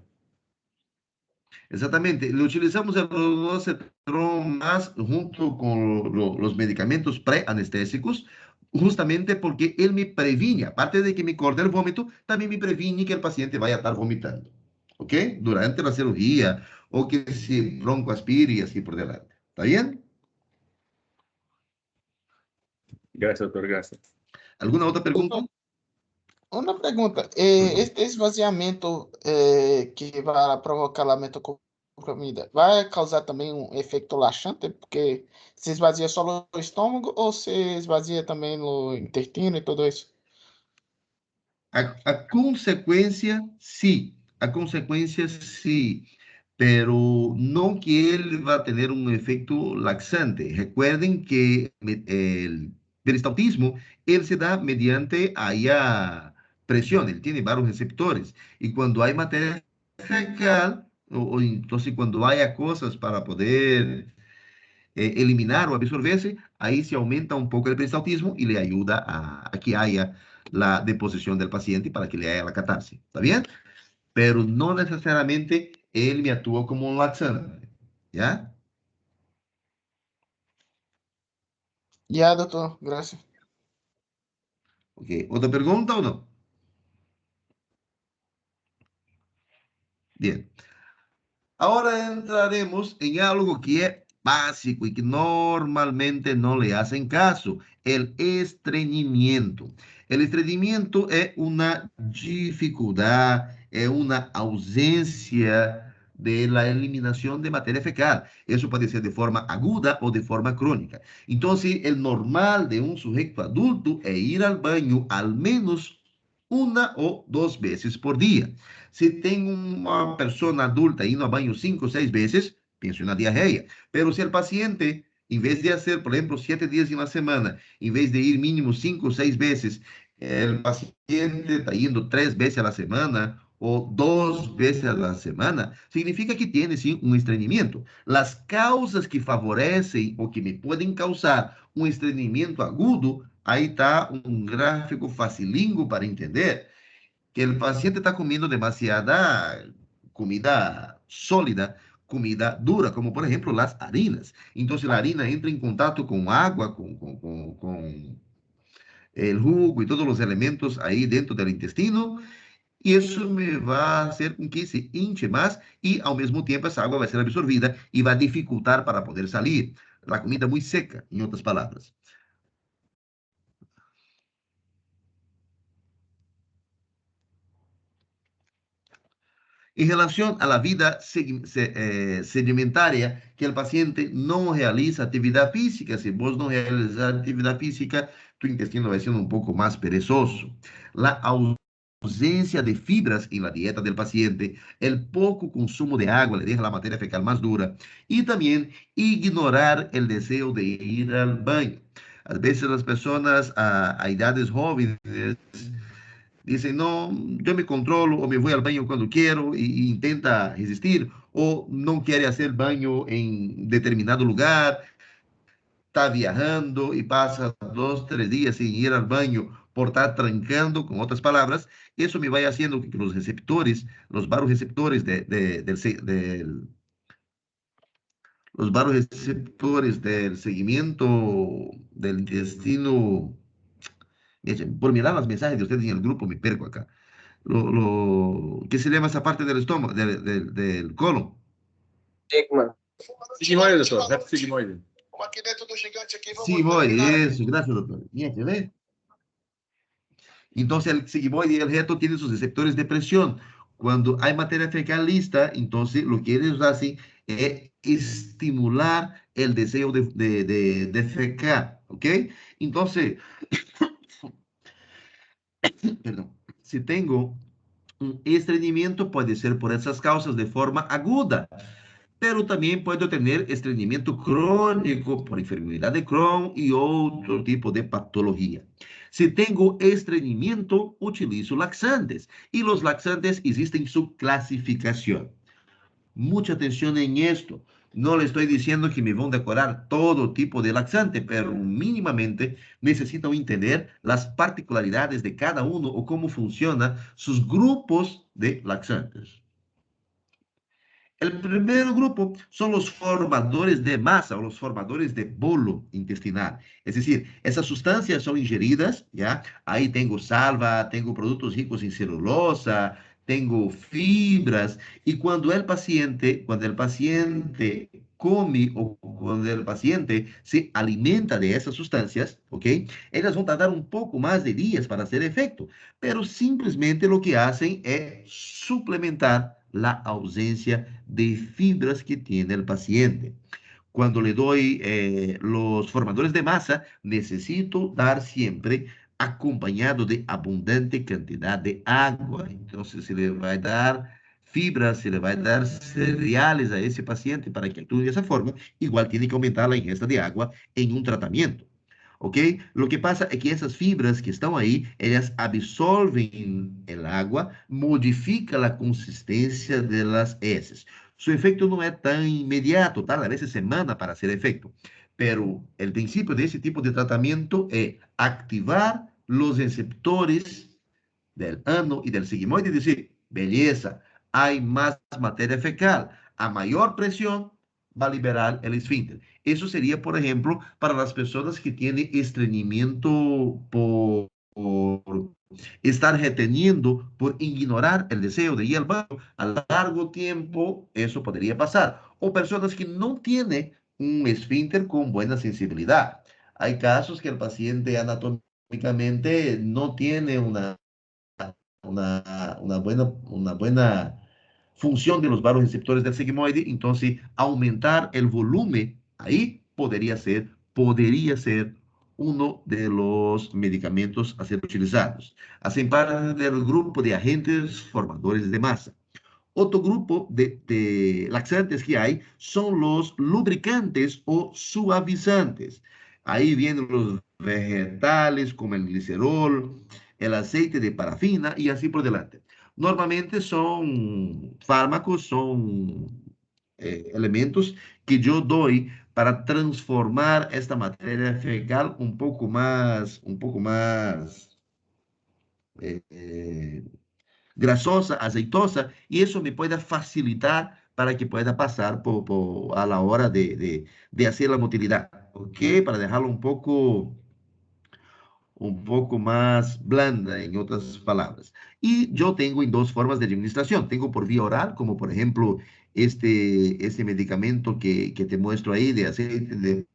Exatamente. Le utilizamos el ondansetron más junto con los medicamentos preanestésicos, justamente porque él me previene, aparte de que me corta el vómito, también me previene que el paciente vaya a estar vomitando, ¿ok? Durante la cirugía o que se broncoaspire y así por delante. ¿Está bien? Gracias, doutor, gracias. ¿Alguna otra pregunta? Una pregunta, este esvaziamento que vai provocar a metocomida vai causar também um efeito laxante? Porque se esvazia só no estômago ou se esvazia também no intestino e tudo isso? A consequência, sim. A consequência, sim. Pero no que él va a tener un efecto laxante. Recuerden que el peristaltismo, él se da mediante haya presión, él tiene varios receptores. Y cuando hay materia fecal, o entonces cuando haya cosas para poder eliminar o absorberse, ahí se aumenta un poco el peristaltismo y le ayuda a que haya la deposición del paciente para que le haya la catarsis. ¿Está bien? Pero no necesariamente él me actuó como un laxante, ¿ya? Ya, doutor, graças. Ok, ¿otra pregunta o no? Bien. Ahora entraremos en algo que es básico y que normalmente no le hacen caso, el estreñimiento. El estreñimiento es una dificultad, es una ausencia de la eliminación de materia fecal. Eso puede ser de forma aguda o de forma crónica. Entonces, el normal de un sujeto adulto es ir al baño al menos una o dos veces por día. Se tem uma pessoa adulta indo ao banho 5 ou 6 vezes, penso na diarreia. Pero se o paciente, em vez de fazer, por exemplo, 7 dias em uma semana, em vez de ir mínimo 5 ou 6 vezes, o paciente está indo 3 vezes a semana ou 2 vezes a semana, significa que tem sim um estreñimiento. As causas que favorecem ou que me podem causar um estreñimiento agudo, aí está um gráfico facilingo para entender que el paciente está comiendo demasiada comida sólida, comida dura, como por ejemplo las harinas. Entonces la harina entra en contacto con agua, con el jugo y todos los elementos ahí dentro del intestino. Y eso me va a hacer con que se hinche más y al mismo tiempo esa agua va a ser absorbida y va a dificultar para poder salir. La comida muy seca, en otras palabras. En relación a la vida sedimentaria, que el paciente no realiza actividad física. Si vos no realizas actividad física, tu intestino va siendo un poco más perezoso. La ausencia de fibras en la dieta del paciente, el poco consumo de agua le deja la materia fecal más dura y también ignorar el deseo de ir al baño. A veces las personas a edades jóvenes dicen, no, yo me controlo o me voy al baño cuando quiero y intenta resistir o no quiere hacer baño en determinado lugar, está viajando y pasa 2, 3 días sin ir al baño por estar trancando, con otras palabras, eso me vaya haciendo que los receptores, los varoreceptores los varoreceptores del seguimiento del intestino, por mirar las mensajes de ustedes en el grupo me perco acá. ¿Qué se llama esa parte del estómago, del colon? Sigma. Sigmoide, doutor. Reto sigmoide. Sigmoide, eso, gracias, doctor. Bien, ¿se ve? Entonces, el sigmoide y el reto tienen sus receptores de presión. Cuando hay materia fecal lista, entonces lo que ellos hacen es estimular el deseo de defecar, ¿ok? Entonces, perdón, si tengo un estreñimiento, puede ser por esas causas de forma aguda, pero también puedo tener estreñimiento crónico por enfermedad de Crohn y otro tipo de patología. Si tengo estreñimiento, utilizo laxantes y los laxantes existen su clasificación. Mucha atención en esto. No le estoy diciendo que me van a decorar todo tipo de laxante, pero mínimamente necesitan entender las particularidades de cada uno o cómo funcionan sus grupos de laxantes. El primer grupo son los formadores de masa o los formadores de bolo intestinal. Es decir, esas sustancias son ingeridas, ¿ya? Ahí tengo salva, tengo productos ricos en celulosa, tengo fibras. Y cuando el paciente come o cuando el paciente se alimenta de esas sustancias, ¿ok? Ellas van a tardar un poco más de días para hacer efecto, pero simplemente lo que hacen es suplementar la ausencia de fibras que tiene el paciente. Cuando le doy los formadores de masa, necesito dar siempre acompañado de abundante cantidad de agua. Entonces, se le va a dar fibras, se le va a dar cereales a ese paciente para que actúe de esa forma. Igual tiene que aumentar la ingesta de agua en un tratamiento. ¿Ok? Lo que pasa es que esas fibras que están ahí, ellas absorben el agua, modifica la consistencia de las heces. Su efecto no es tan inmediato, tarda a veces semana para hacer efecto. Pero el principio de ese tipo de tratamiento es activar los receptores del ano y del sigmoide y decir, belleza, hay más materia fecal. A mayor presión va a liberar el esfínter. Eso sería, por ejemplo, para las personas que tienen estreñimiento por estar reteniendo, por ignorar el deseo de ir al baño. A largo tiempo, eso podría pasar. O personas que no tienen un esfínter con buena sensibilidad. Hay casos que el paciente anatómicamente no tiene una buena función de los receptores del sigmoide, entonces aumentar el volumen ahí podría ser uno de los medicamentos a ser utilizados. Hacen parte del grupo de agentes formadores de masa. Otro grupo de laxantes que hay son los lubricantes o suavizantes. Ahí vienen los vegetales como el glicerol, el aceite de parafina y así por delante. Normalmente son fármacos, son elementos que yo doy para transformar esta materia fecal un poco más grasosa, aceitosa, y eso me puede facilitar para que pueda pasar a la hora de hacer la motilidad, ¿ok? Para dejarlo un poco más blanda, en otras palabras. Y yo tengo en dos formas de administración. Tengo por vía oral, como por ejemplo este medicamento que te muestro ahí de aceite de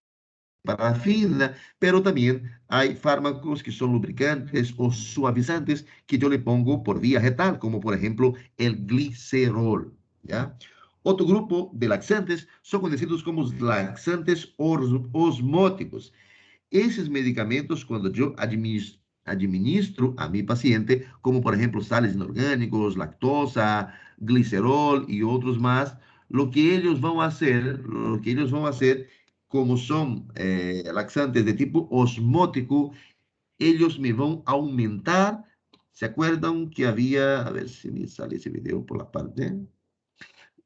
parafina, pero también hay fármacos que son lubricantes o suavizantes que yo le pongo por vía retal, como por ejemplo el glicerol, ¿ya? Otro grupo de laxantes son conocidos como laxantes osmóticos. Esos medicamentos, cuando yo administro a mi paciente, como por ejemplo sales inorgánicos, lactosa, glicerol y otros más, lo que ellos van a hacer, como son laxantes de tipo osmótico, ellos me van a aumentar. ¿Se acuerdan que había, a ver si me sale ese video por la parte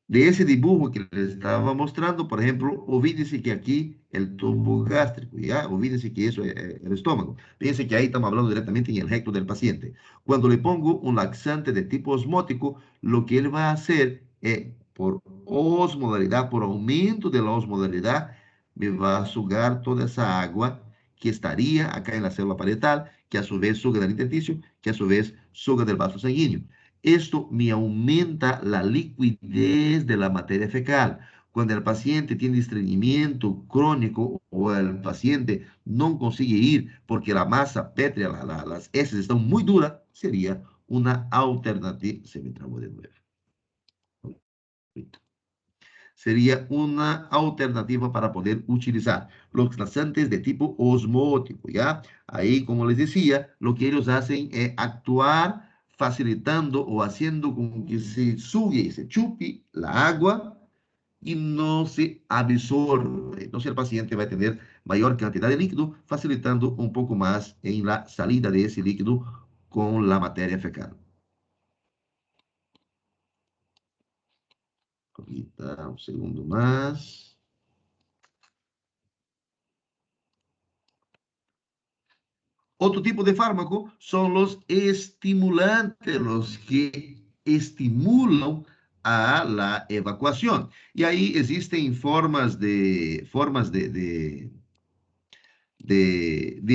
de ese dibujo que les estaba mostrando? Por ejemplo, olvídense que aquí el tubo gástrico, ¿ya? Olvídense que eso es el estómago. Fíjense que ahí estamos hablando directamente en el recto del paciente. Cuando le pongo un laxante de tipo osmótico, lo que él va a hacer es, por osmolaridad, por aumento de la osmolaridad, me va a sugar toda esa agua que estaría acá en la célula parietal, que a su vez suga del intersticio, que a su vez suga del vaso sanguíneo. Esto me aumenta la liquidez de la materia fecal. Cuando el paciente tiene estreñimiento crónico o el paciente no consigue ir porque la masa pétrea, las heces están muy duras, sería una alternativa. Se me trabó de nuevo. Sería una alternativa para poder utilizar los laxantes de tipo osmótico, ¿ya? Ahí, como les decía, lo que ellos hacen es actuar facilitando o haciendo con que se sugue y se chupe la agua y no se absorbe. Entonces el paciente va a tener mayor cantidad de líquido, facilitando un poco más en la salida de ese líquido con la materia fecal. Ahorita, un segundo más. Otro tipo de fármaco son los estimulantes, los que estimulan a la evacuación. Y ahí existen formas de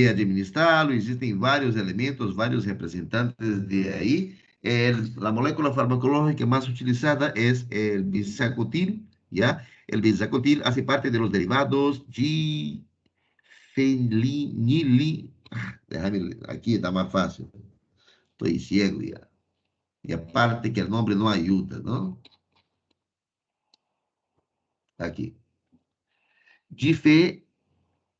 administrarlo, existen varios elementos, varios representantes de ahí. La molécula farmacológica más utilizada es el bisacutil, ¿ya? El bisacotil hace parte de los derivados fenilí. Déjame, aquí está más fácil. Estoy ciego ya. Y aparte que el nombre no ayuda, ¿no? Aquí.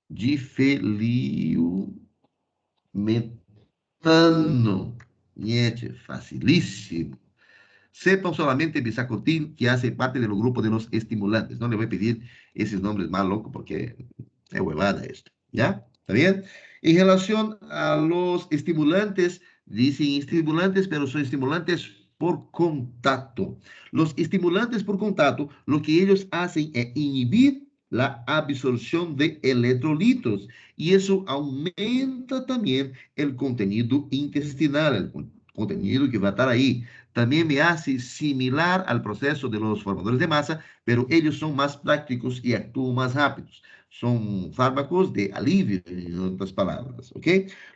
Difeliumetano. Gente, facilísimo. Sepan solamente bisacotil, que hace parte del grupo de los estimulantes. No le voy a pedir esos nombres más locos porque es huevada esto. ¿Ya? ¿Está bien? En relación a los estimulantes, dicen estimulantes, pero son estimulantes por contacto. Los estimulantes por contacto, lo que ellos hacen es inhibir la absorción de electrolitos y eso aumenta también el contenido intestinal, el contenido que va a estar ahí. También me hace similar al proceso de los formadores de masa, pero ellos son más prácticos y actúan más rápidos. Son fármacos de alivio, en otras palabras, ¿ok?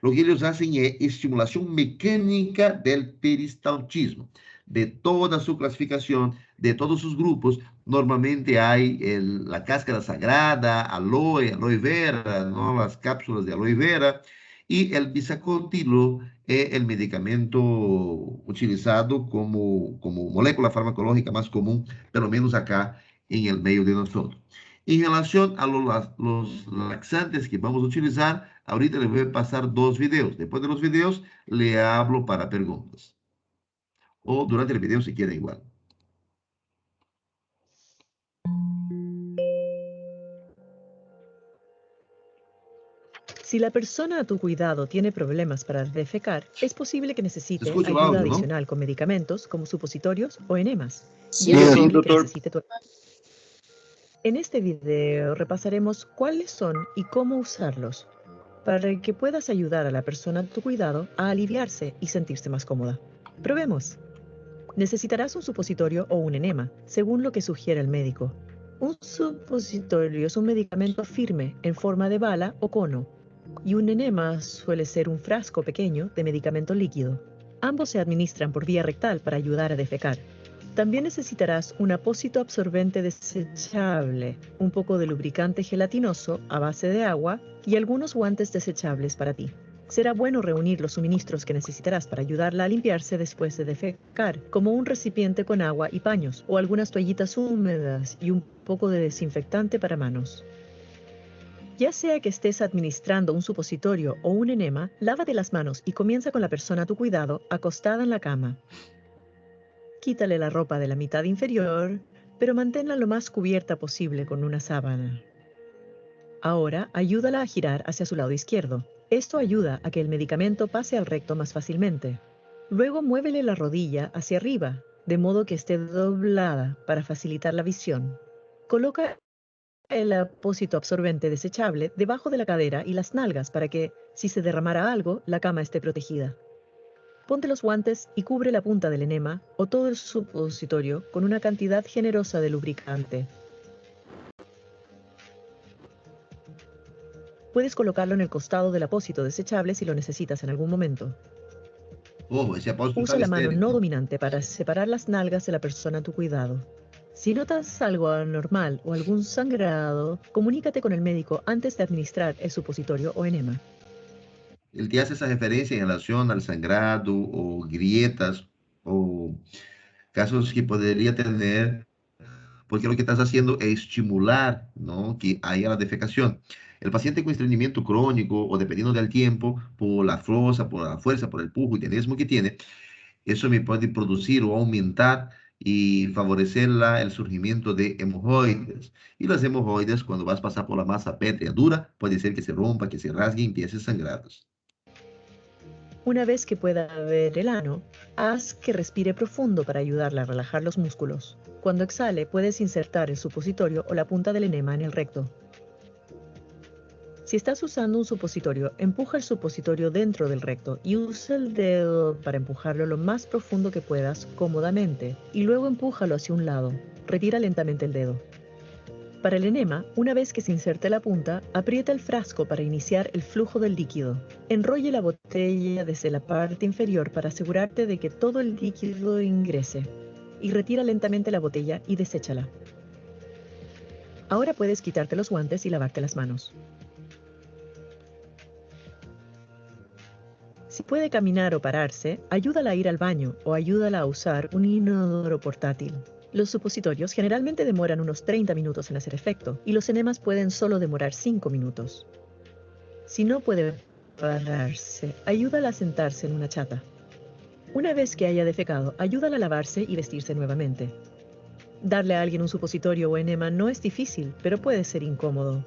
Lo que ellos hacen es estimulación mecánica del peristaltismo. De toda su clasificación, de todos sus grupos, normalmente hay la cáscara sagrada, aloe vera, ¿no? Las cápsulas de aloe vera, y el bisacotilo es el medicamento utilizado como molécula farmacológica más común, pelo menos acá en el medio de nosotros. En relación a los laxantes que vamos a utilizar, ahorita les voy a pasar 2 videos. Después de los videos, le hablo para preguntas. O durante el video si quieren igual. Si la persona a tu cuidado tiene problemas para defecar, es posible que necesite Escucho ayuda audio, ¿no? adicional con medicamentos como supositorios o enemas. Sí, Y es sí, posible que doctor. necesite tu... En este video repasaremos cuáles son y cómo usarlos para que puedas ayudar a la persona a tu cuidado a aliviarse y sentirse más cómoda. Probemos. Necesitarás un supositorio o un enema, según lo que sugiere el médico. Un supositorio es un medicamento firme en forma de bala o cono, y un enema suele ser un frasco pequeño de medicamento líquido. Ambos se administran por vía rectal para ayudar a defecar. También necesitarás un apósito absorbente desechable, un poco de lubricante gelatinoso a base de agua y algunos guantes desechables para ti. Será bueno reunir los suministros que necesitarás para ayudarla a limpiarse después de defecar, como un recipiente con agua y paños, o algunas toallitas húmedas y un poco de desinfectante para manos. Ya sea que estés administrando un supositorio o un enema, lávate las manos y comienza con la persona a tu cuidado acostada en la cama. Quítale la ropa de la mitad inferior, pero manténla lo más cubierta posible con una sábana. Ahora, ayúdala a girar hacia su lado izquierdo. Esto ayuda a que el medicamento pase al recto más fácilmente. Luego muévele la rodilla hacia arriba, de modo que esté doblada para facilitar la visión. Coloca el apósito absorbente desechable debajo de la cadera y las nalgas para que, si se derramara algo, la cama esté protegida. Ponte los guantes y cubre la punta del enema o todo el supositorio con una cantidad generosa de lubricante. Puedes colocarlo en el costado del apósito desechable si lo necesitas en algún momento. Ojo, ese apósito Usa la mano estéril, no dominante para separar las nalgas de la persona a tu cuidado. Si notas algo anormal o algún sangrado, comunícate con el médico antes de administrar el supositorio o enema. Él te hace esa referencia en relación al sangrado o grietas o casos que podría tener, porque lo que estás haciendo es estimular, ¿no? Que haya la defecación. El paciente con estreñimiento crónico o dependiendo del tiempo, por la fuerza, por el pujo y tenesmo que tiene, eso me puede producir o aumentar y favorecer el surgimiento de hemorroides. Y las hemorroides, cuando vas a pasar por la masa pétrea dura, puede ser que se rompa, que se rasgue y empiece sangrados. Una vez que pueda ver el ano, haz que respire profundo para ayudarla a relajar los músculos. Cuando exhale, puedes insertar el supositorio o la punta del enema en el recto. Si estás usando un supositorio, empuja el supositorio dentro del recto y usa el dedo para empujarlo lo más profundo que puedas, cómodamente, y luego empújalo hacia un lado. Retira lentamente el dedo. Para el enema, una vez que se inserte la punta, aprieta el frasco para iniciar el flujo del líquido. Enrolle la botella desde la parte inferior para asegurarte de que todo el líquido ingrese. Y retira lentamente la botella y deséchala. Ahora puedes quitarte los guantes y lavarte las manos. Si puede caminar o pararse, ayúdala a ir al baño o ayúdala a usar un inodoro portátil. Los supositorios generalmente demoran unos 30 minutos en hacer efecto y los enemas pueden solo demorar 5 minutos. Si no puede pararse, ayúdala a sentarse en una chata. Una vez que haya defecado, ayúdala a lavarse y vestirse nuevamente. Darle a alguien un supositorio o enema no es difícil, pero puede ser incómodo.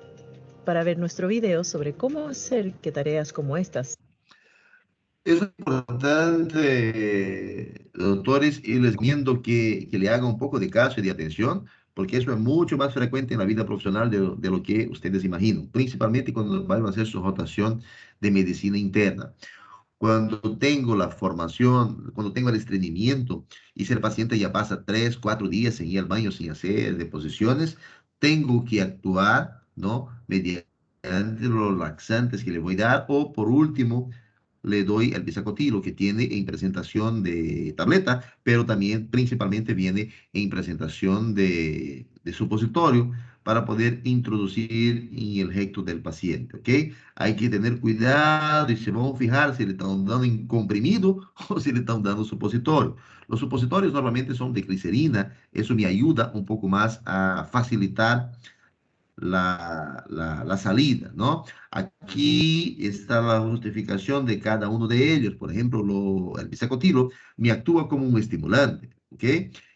Para ver nuestro video sobre cómo hacer que tareas como estas. Es importante, doctores, y les recomiendo que le hagan un poco de caso y de atención, porque eso es mucho más frecuente en la vida profesional de lo que ustedes imaginan, principalmente cuando van a hacer su rotación de medicina interna. Cuando tengo la formación, cuando tengo el estreñimiento y si el paciente ya pasa 3, 4 días sin ir al baño, sin hacer deposiciones, tengo que actuar, ¿no? Mediante los laxantes que le voy a dar o por último le doy el bisacotilo que tiene en presentación de tableta, pero también principalmente viene en presentación de supositorio para poder introducir en el recto del paciente, ¿ok? Hay que tener cuidado y se van a fijar si le están dando en comprimido o si le están dando supositorio. Los supositorios normalmente son de glicerina, eso me ayuda un poco más a facilitar la salida, ¿no? Aquí está la justificación de cada uno de ellos. Por ejemplo, el bisacotilo me actúa como un estimulante, ¿ok?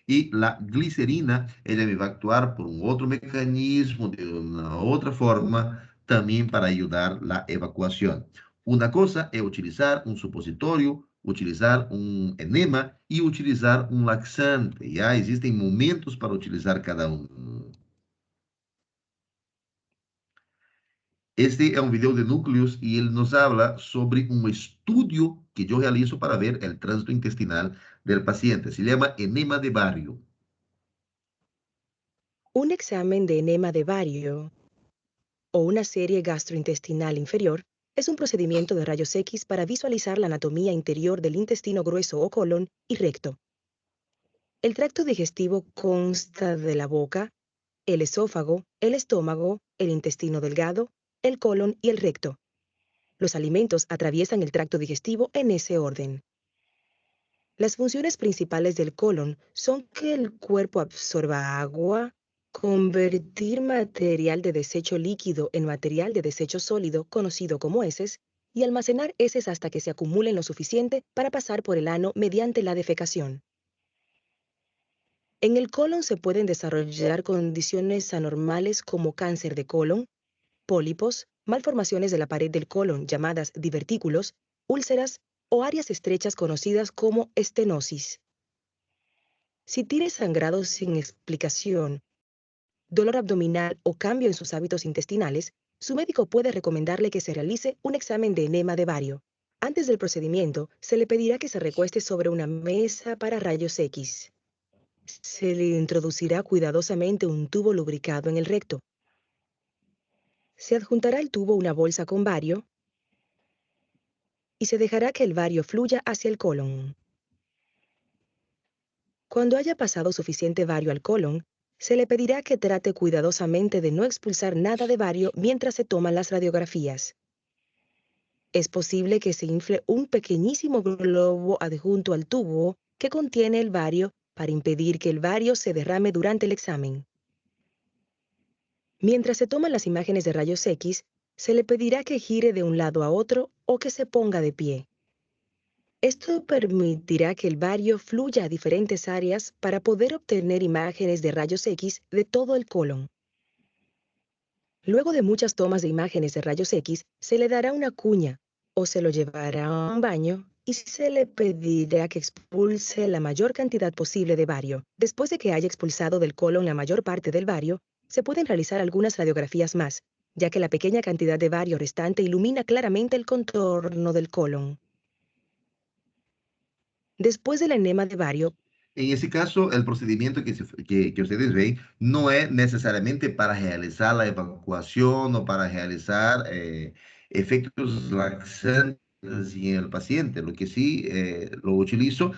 Y la glicerina, ella me va a actuar por un otro mecanismo, de una otra forma, también para ayudar la evacuación. Una cosa es utilizar un supositorio, utilizar un enema y utilizar un laxante. Ya existen momentos para utilizar cada uno. Este es un video de Núcleos y él nos habla sobre un estudio que yo realizo para ver el tránsito intestinal del paciente. Se llama enema de Barrio. Un examen de enema de Barrio o una serie gastrointestinal inferior es un procedimiento de rayos X para visualizar la anatomía interior del intestino grueso o colon y recto. El tracto digestivo consta de la boca, el esófago, el estómago, el intestino delgado, el colon y el recto. Los alimentos atraviesan el tracto digestivo en ese orden. Las funciones principales del colon son que el cuerpo absorba agua, convertir material de desecho líquido en material de desecho sólido conocido como heces y almacenar heces hasta que se acumulen lo suficiente para pasar por el ano mediante la defecación. En el colon se pueden desarrollar condiciones anormales como cáncer de colon, pólipos, malformaciones de la pared del colon llamadas divertículos, úlceras o áreas estrechas conocidas como estenosis. Si tiene sangrado sin explicación, dolor abdominal o cambio en sus hábitos intestinales, su médico puede recomendarle que se realice un examen de enema de Barrio. Antes del procedimiento, se le pedirá que se recueste sobre una mesa para rayos X. Se le introducirá cuidadosamente un tubo lubricado en el recto. Se adjuntará al tubo una bolsa con bario y se dejará que el bario fluya hacia el colon. Cuando haya pasado suficiente bario al colon, se le pedirá que trate cuidadosamente de no expulsar nada de bario mientras se toman las radiografías. Es posible que se infle un pequeñísimo globo adjunto al tubo que contiene el bario para impedir que el bario se derrame durante el examen. Mientras se toman las imágenes de rayos X, se le pedirá que gire de un lado a otro o que se ponga de pie. Esto permitirá que el bario fluya a diferentes áreas para poder obtener imágenes de rayos X de todo el colon. Luego de muchas tomas de imágenes de rayos X, se le dará una cuña o se lo llevará a un baño y se le pedirá que expulse la mayor cantidad posible de bario. Después de que haya expulsado del colon la mayor parte del bario, se pueden realizar algunas radiografías más, ya que la pequeña cantidad de bario restante ilumina claramente el contorno del colon. Después del enema de bario, En ese caso, el procedimiento que ustedes ven no es necesariamente para realizar la evacuación o para realizar efectos laxantes en el paciente. Lo que sí lo utilizo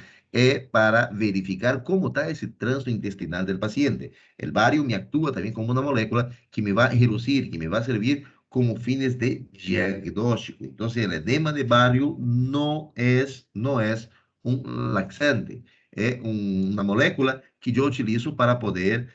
para verificar cómo está ese tránsito intestinal del paciente. El bario me actúa también como una molécula que me va a reducir, que me va a servir como fines de diagnóstico. Entonces, el edema de bario no es un laxante, es una molécula que yo utilizo para poder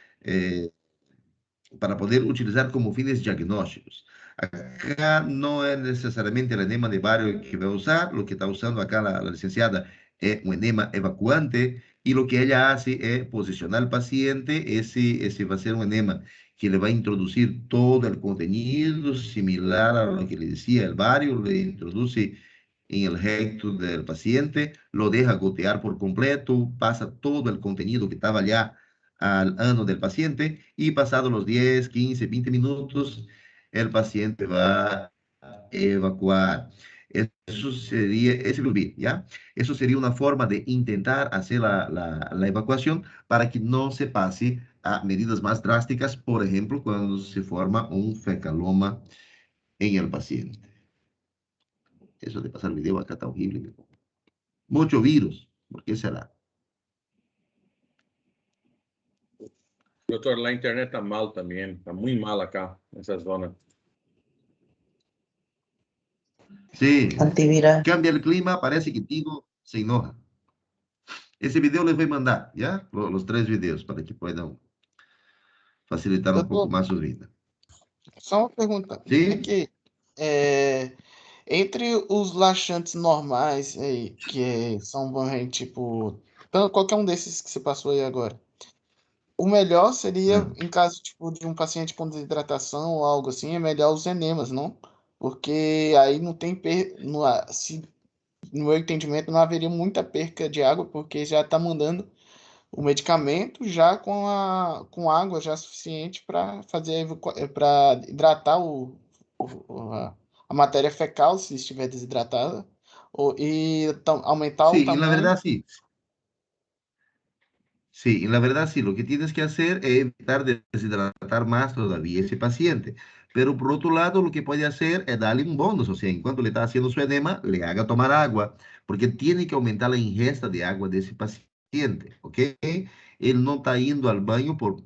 utilizar como fines diagnósticos. Acá no es necesariamente el edema de bario que va a usar, lo que está usando acá la licenciada es un edema evacuante y lo que ella hace es posicionar al paciente, ese va a ser un edema que le va a introducir todo el contenido similar a lo que le decía el bario, le introduce en el recto del paciente, lo deja gotear por completo, pasa todo el contenido que estaba allá al ano del paciente y pasados los 10, 15, 20 minutos, el paciente va a evacuar. Eso sería, ese will be, ¿ya? Eso sería una forma de intentar hacer la evacuación para que no se pase a medidas más drásticas, por ejemplo, cuando se forma un fecaloma en el paciente. Eso de pasar el video acá está horrible. Mucho virus, ¿por qué será? Doutor, la internet está mal también, está muy mal acá, en esa zona. Sí, Antiviral. cambia el clima, parece que Tigo se enoja. Ese video les voy a mandar, ¿ya? Los 3 videos para que puedan facilitar un poco Doutor, más su vida. só uma pergunta. ¿Sí? É que entre os laxantes normais aí, que são tipo, qualquer um desses que você passou aí agora, o melhor seria, em caso tipo, de um paciente com desidratação ou algo assim, é melhor os enemas, não? Porque aí não tem no meu entendimento não haveria muita perca de água, porque já está mandando o medicamento já com água já suficiente para fazer para hidratar a matéria fecal, se estiver desidratada, e aumentar o Sí, en la tamanho. verdad sí. Sí, en la verdad sí. Lo que tienes que hacer es evitar deshidratar más todavía ese paciente. Pero por otro lado, lo que puede hacer es darle un bonus. O sea, en cuanto le está haciendo su edema, le haga tomar agua, porque tiene que aumentar la ingesta de agua de ese paciente. ¿Ok? Él no está yendo al baño por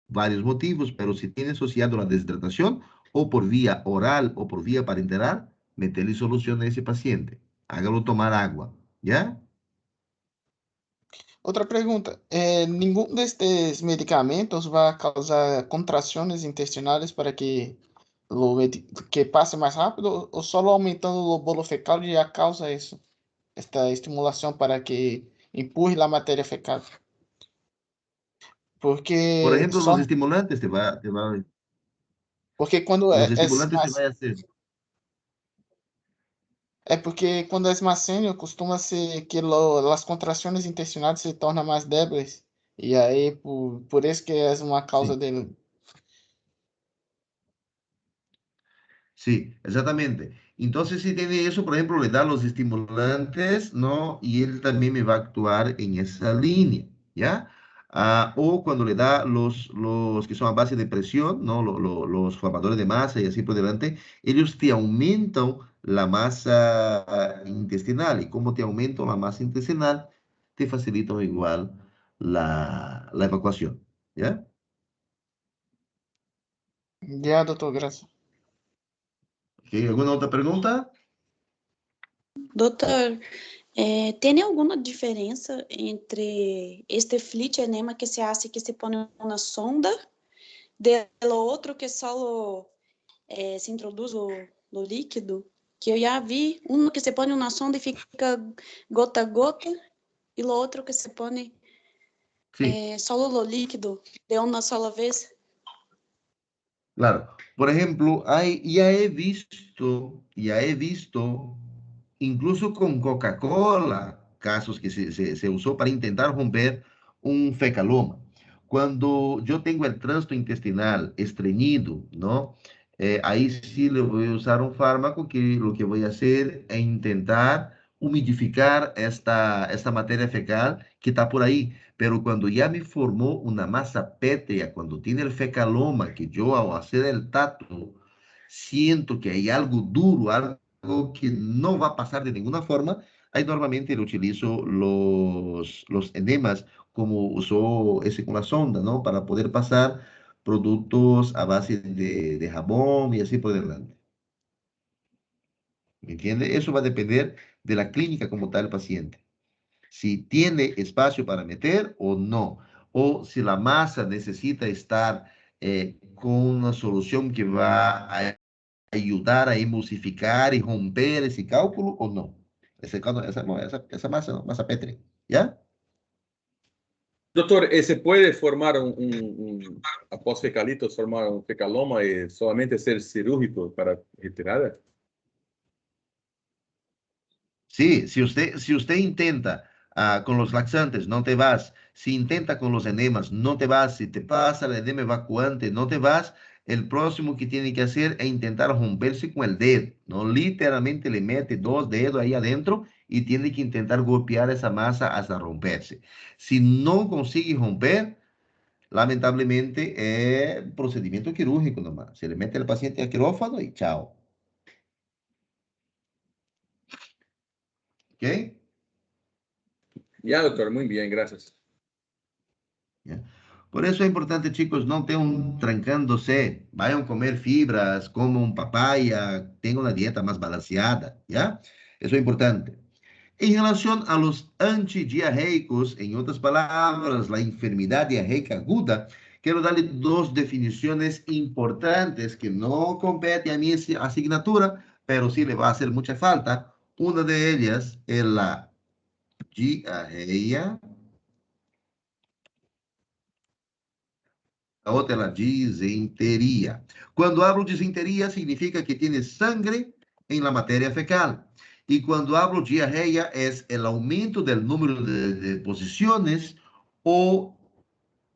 varios motivos, pero si tiene asociado la deshidratación, o por vía oral o por vía parenteral, meterle solución a ese paciente. Hágalo tomar agua. ¿Ya? Outra pergunta, nenhum destes medicamentos vai causar contrações intestinais para que passe mais rápido, ou só aumentando o bolo fecal já causa isso, esta estimulação para que empurre a matéria fecal? Por Porque ejemplo, los estimulantes porque quando los estimulantes te va a hacer. É porque quando é mais sênior, costuma ser que as contrações intestinais se tornam mais débeis. E aí, por isso que é uma causa Sí. dele. Sí, exactamente. Entonces, si tiene eso, por ejemplo, le da los estimulantes, ¿no? Y él también me va a actuar en esa línea, ¿ya? O cuando le da los que son a base de presión, ¿no? Los formadores de masa y así por delante, ellos te aumentan la masa intestinal. Y como te aumentan la masa intestinal, te facilitan igual la evacuación, ¿ya? Já, doutor, graças. Ok, ¿alguna otra pregunta? Doutor, tem alguma diferença entre este fluido enema que se hace que se põe uma sonda, de lo outro que só se introduz o líquido? Que eu já vi um que se põe uma sonda e fica gota a gota, e o outro que se põe só o líquido de uma sola vez. Claro. Por ejemplo, ya he visto, incluso con Coca-Cola, casos que se usó para intentar romper un fecaloma. Cuando yo tengo el tránsito intestinal estreñido, ¿no? Ahí sí le voy a usar un fármaco que lo que voy a hacer es intentar humidificar esta materia fecal que está por ahí. Pero cuando ya me formó una masa pétrea, cuando tiene el fecaloma, que yo al hacer el tacto siento que hay algo duro, algo que no va a pasar de ninguna forma, Ahí normalmente le utilizo los enemas como usó ese con la sonda, ¿no? Para poder pasar productos a base de jabón y así por delante. ¿Me entiende? Eso va a depender de la clínica como tal el paciente. Si tiene espacio para meter o no, o si la masa necesita estar con una solución que va a ayudar a emulsificar y romper ese cálculo o no. Esa masa, ¿no? Masa Petri, ¿ya? Doctor, ¿se puede formar após fecalitos, formar un fecaloma y solamente ser cirúrgico para retirada? Sí, si usted intenta con los laxantes, no te vas. Si intenta con los enemas, no te vas. Si te pasa el enema evacuante, no te vas. El próximo que tiene que hacer es intentar romperse con el dedo. No literalmente le mete 2 dedos ahí adentro y tiene que intentar golpear esa masa hasta romperse. Si no consigue romper, lamentablemente es procedimiento quirúrgico nomás. Se le mete al paciente al quirófano y chao. ¿Ok? Ya, doctor, muy bien, gracias. ¿Ya? Por eso es importante, chicos, no estén trancándose. Vayan a comer fibras, coman papaya, tengan una dieta más balanceada, ¿ya? Eso es importante. En relación a los antidiarreicos, en otras palabras, la enfermedad diarreica aguda, quiero darle 2 definiciones importantes que no competen a mi asignatura, pero sí le va a hacer mucha falta. Una de ellas es la diarrea. La otra es la disentería. Cuando hablo disentería, significa que tiene sangre en la materia fecal. Y cuando hablo diarrea, es el aumento del número de posiciones o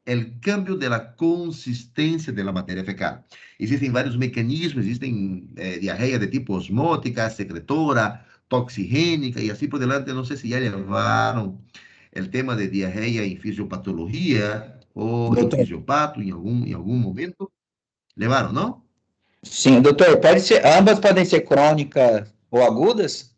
el cambio de la consistencia de la materia fecal. Existen varios mecanismos, existen diarrea de tipo osmótica, secretora, toxigénica y así por delante. No sé si ya llevaron el tema de diarrea en fisiopatología o en Doutor, fisiopato en algún momento. Llevaron, ¿no? sim, doutor, ambas podem ser crônicas ou agudas?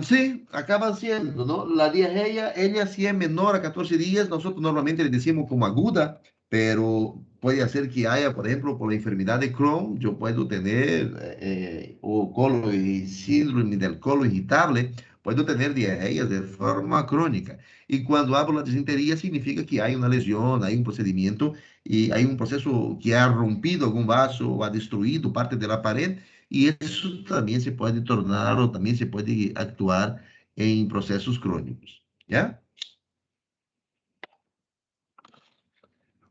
Sí, acaban siendo, ¿no? La diarrea, ella sí es menor a 14 días, nosotros normalmente le decimos como aguda, pero puede ser que haya, por ejemplo, por la enfermedad de Crohn, yo puedo tener, o síndrome del colon irritable, puedo tener diarreas de forma crónica. Y cuando hablo de disentería, significa que hay una lesión, hay un procedimiento y hay un proceso que ha rompido algún vaso o ha destruido parte de la pared y eso también se puede tornar o también se puede actuar en procesos crónicos, ¿ya?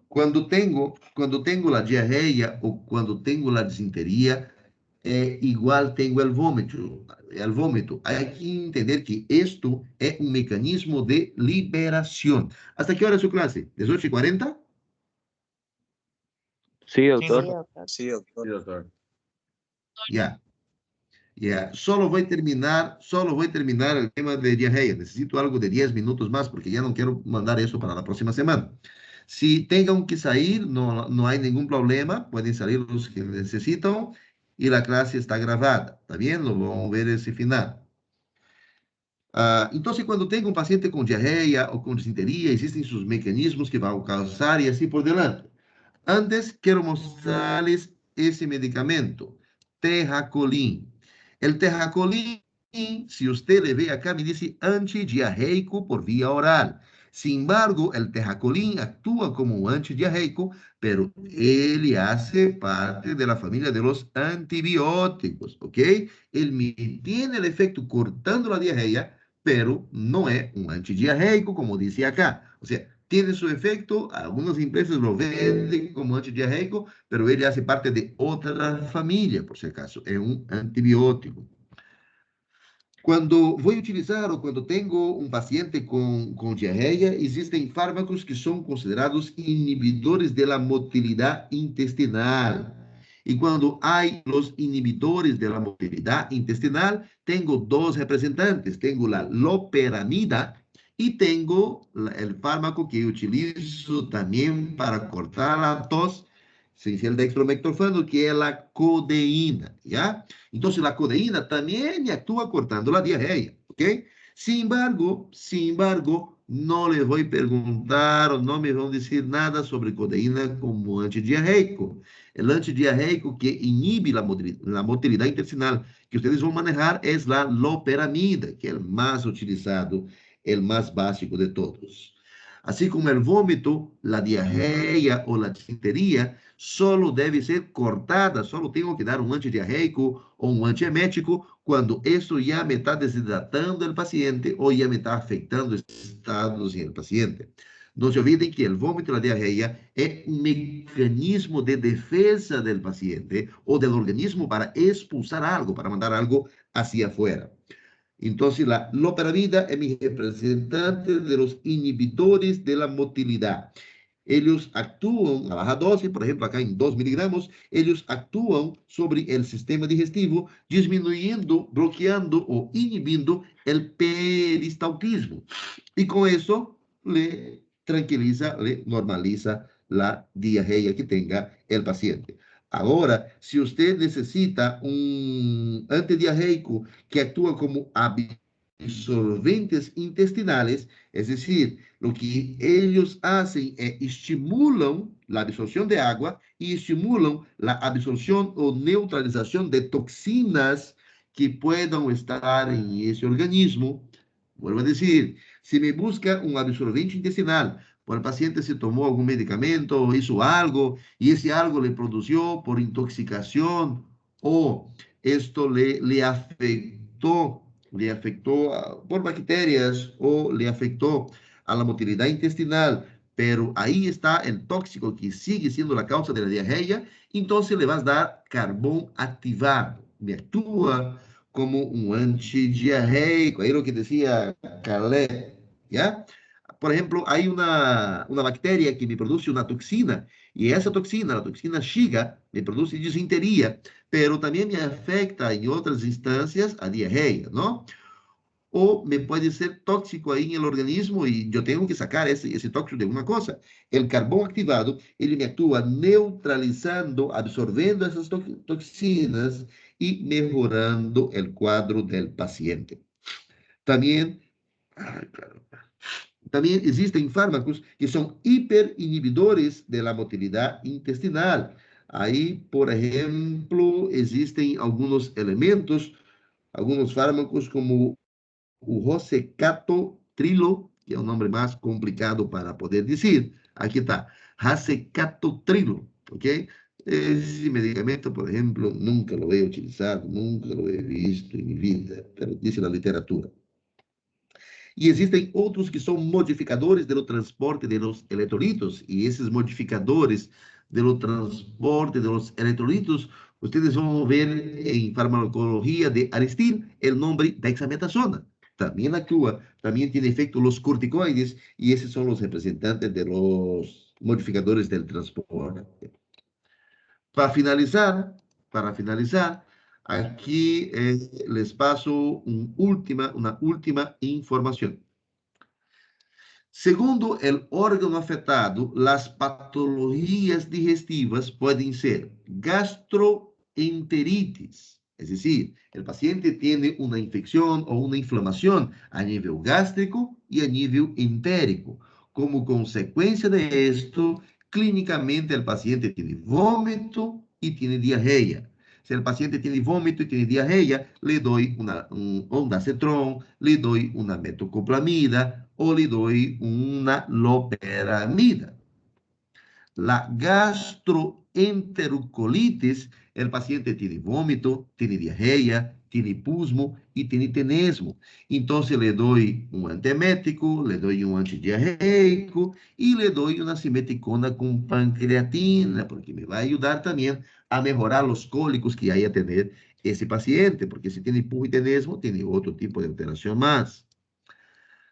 Cuando tengo la diarrea o cuando tengo la disentería, igual tengo el vómito. El vómito. Hay que entender que esto es un mecanismo de liberación. ¿Hasta qué hora es su clase? ¿18:40? Sí, Sí, doctor. doctor. Sí, doctor. Ya. Ya, solo voy a terminar el tema de diarrea. Necesito algo de 10 minutos más porque ya no quiero mandar eso para la próxima semana. Si tengan que salir, no hay ningún problema. Pueden salir los que necesitan y la clase está grabada. ¿Está bien? Lo vamos a ver ese final. Entonces, cuando tengo un paciente con diarrea o con disentería, existen sus mecanismos que van a causar y así por delante. Antes, quiero mostrarles ese medicamento, Terracolin. El Terracolin, si usted le ve acá, me dice antidiarreico por vía oral. Sin embargo, el Terracolin actúa como un antidiarreico, pero él hace parte de la familia de los antibióticos, ¿ok? Él tiene el efecto cortando la diarrea, pero no es un antidiarreico, como dice acá. O sea, tiene su efecto, algunas empresas lo venden como antidiarreico, pero él hace parte de otra familia, por si acaso, es un antibiótico. Cuando voy a utilizar o cuando tengo un paciente con diarrea, existen fármacos que son considerados inhibidores de la motilidad intestinal. Y cuando hay los inhibidores de la motilidad intestinal, tengo 2 representantes. Tengo la loperamida y tengo el fármaco que utilizo también para cortar la tos, sin ser el dextromectorfano, que es la codeína, ¿ya? Entonces, la codeína también actúa cortando la diarrea, ¿ok? Sin embargo, no les voy a preguntar o no me van a decir nada sobre codeína como antidiarreico. El antidiarreico que inhibe la motilidad intestinal que ustedes van a manejar es la loperamida, que es el más utilizado, el más básico de todos. Así como el vómito, la diarrea o la disentería solo debe ser cortada, solo tengo que dar un antidiarreico o un antiemético cuando esto ya me está deshidratando el paciente o ya me está afectando estados en el paciente. No se olviden que el vómito y la diarrea es un mecanismo de defensa del paciente o del organismo para expulsar algo, para mandar algo hacia afuera. Entonces, la loperamida es mi representante de los inhibidores de la motilidad. Ellos actúan a baja dosis, por ejemplo, acá en 2 miligramos, ellos actúan sobre el sistema digestivo, disminuyendo, bloqueando o inhibiendo el peristaltismo. Y con eso le tranquiliza, le normaliza la diarrea que tenga el paciente. Ahora, si usted necesita un antidiarreico que actúa como absorventes intestinales, es decir, lo que ellos hacen es estimulan la absorción de agua y estimulan la absorción o neutralización de toxinas que puedan estar en ese organismo. Vuelvo a decir, si me busca un absorbente intestinal, por el paciente se tomó algún medicamento, hizo algo, y ese algo le produjo por intoxicación, o esto le afectó por bacterias, o le afectó a la motilidad intestinal, pero ahí está el tóxico que sigue siendo la causa de la diarrea, entonces le vas a dar carbón activado. Me actúa como un antidiarreico, ahí lo que decía Caleb, ¿ya? Por ejemplo, hay una bacteria que me produce una toxina, y esa toxina, la toxina Shiga, me produce disentería, pero también me afecta en otras instancias a diarrea, ¿no? O me puede ser tóxico ahí en el organismo y yo tengo que sacar ese tóxico de una cosa. El carbón activado, él me actúa neutralizando, absorbiendo esas toxinas y mejorando el cuadro del paciente. También, también existen fármacos que son hiperinhibidores de la motilidad intestinal. Ahí, por ejemplo, existen algunos elementos, algunos fármacos como o rosecatotrilo, que é o nome mais complicado para poder dizer. Aqui está, rosecatotrilo, ok? Esse medicamento, por exemplo, nunca lo he utilizado, nunca lo he visto em minha vida, pero diz na literatura. E existem outros que são modificadores do transporte de los electrolitos, e esses modificadores do transporte de los electrolitos, ustedes vão ver em farmacologia de Aristil o nome dexametasona. También actúa, también tiene efecto los corticoides y esos son los representantes de los modificadores del transporte. Para finalizar, aquí les paso una última información. Segundo el órgano afetado, las patologías digestivas pueden ser gastroenteritis, es decir, el paciente tiene una infección o una inflamación a nivel gástrico y a nivel entérico. Como consecuencia de esto, clínicamente el paciente tiene vómito y tiene diarrea. Si el paciente tiene vómito y tiene diarrea, le doy un ondansetron, le doy una metoclopramida o le doy una loperamida. La gastroenterocolitis, el paciente tiene vómito, tiene diarrea, tiene pusmo y tiene tenesmo. Entonces le doy un antiemético, le doy un antidiarreico y le doy una simeticona con pancreatina, porque me va a ayudar también a mejorar los cólicos que haya a tener ese paciente, porque si tiene pusmo y tenesmo, tiene otro tipo de alteración más.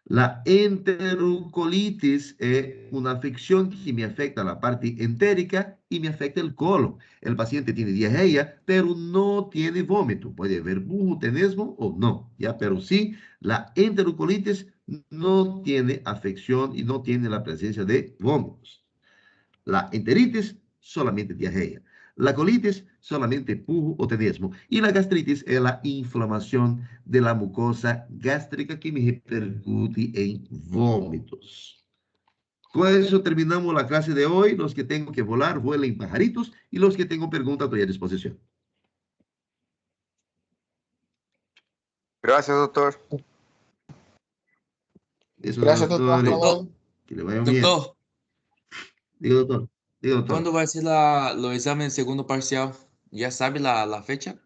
La enterocolitis es una afección que me afecta la parte entérica y me afecta el colon. El paciente tiene diarrea, pero no tiene vómito. Puede haber bujo, tenesmo o no, ¿ya? Pero sí, la enterocolitis no tiene afección y no tiene la presencia de vómitos. La enteritis solamente diarrea. La colitis, solamente pujo o tenesmo. Y la gastritis es la inflamación de la mucosa gástrica que me repercute en vómitos. Con eso terminamos la clase de hoy. Los que tengo que volar, vuelen pajaritos. Y los que tengo preguntas, estoy a disposición. Gracias, doctor. Eso, Gracias, doctor. Doctor, que le vaya bien. doctor, Diga, doctor. Diga, doctor. ¿cuándo va a ser los exámenes de segundo parcial? ¿Ya sabe la fecha?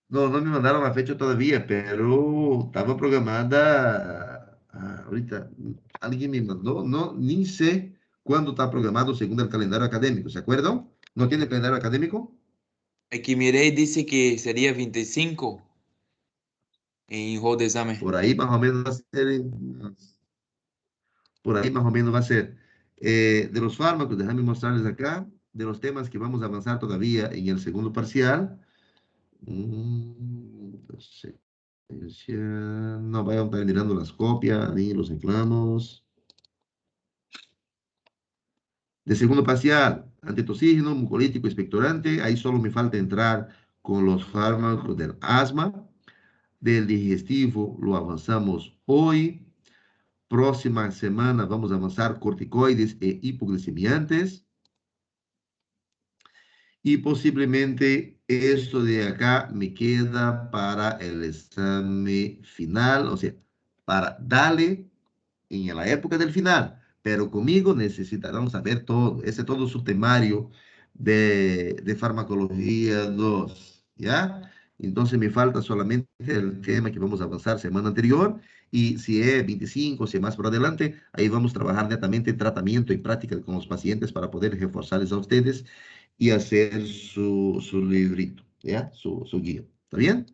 No, no me mandaron la fecha todavía, pero estaba programada. Ahorita alguien me mandó, no, ni sé cuándo está programado según el calendario académico, ¿se acuerdan? ¿No tiene calendario académico? Aquí miré, dice que sería 25 en hall de examen. Por ahí más o menos va a ser. Por ahí más o menos va a ser. De los fármacos, déjame mostrarles acá, de los temas que vamos a avanzar todavía en el segundo parcial. No vayan a estar mirando las copias ni los reclamos. De segundo parcial, antitoxígeno, mucolítico, expectorante. Ahí solo me falta entrar con los fármacos del asma. Del digestivo lo avanzamos hoy. Próxima semana vamos a avanzar corticoides e hipoglicemiantes. Y posiblemente esto de acá me queda para el examen final, o sea, para darle en la época del final. Pero conmigo necesitarán saber todo, ese todo su temario de farmacología 2, ¿ya? Entonces me falta solamente el tema que vamos a avanzar semana anterior, y si es 25, si es más por adelante, ahí vamos a trabajar netamente tratamiento y práctica con los pacientes para poder reforzarles a ustedes y hacer su librito, ¿ya? Su guía. ¿Está bien?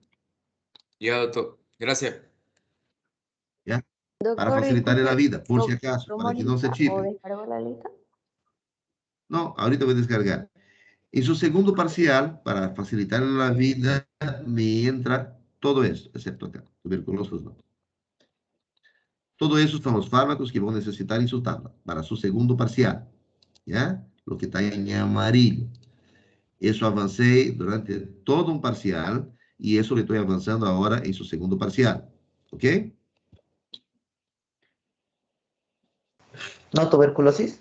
Ya, doctor. Gracias. ¿Ya? Para Doctor, facilitarle la disculpe, vida, por si acaso, ¿tomo para que no se lista o chipe. descargo la lista? No, ahorita voy a descargar. En su segundo parcial, para facilitar la vida, me entra todo eso, excepto acá, tuberculosis no. Todo eso son los fármacos que van a necesitar en su tabla para su segundo parcial, ¿ya? Lo que está en amarillo. Eso avancé durante todo un parcial y eso le estoy avanzando ahora en su segundo parcial, ¿ok? ¿No tuberculosis?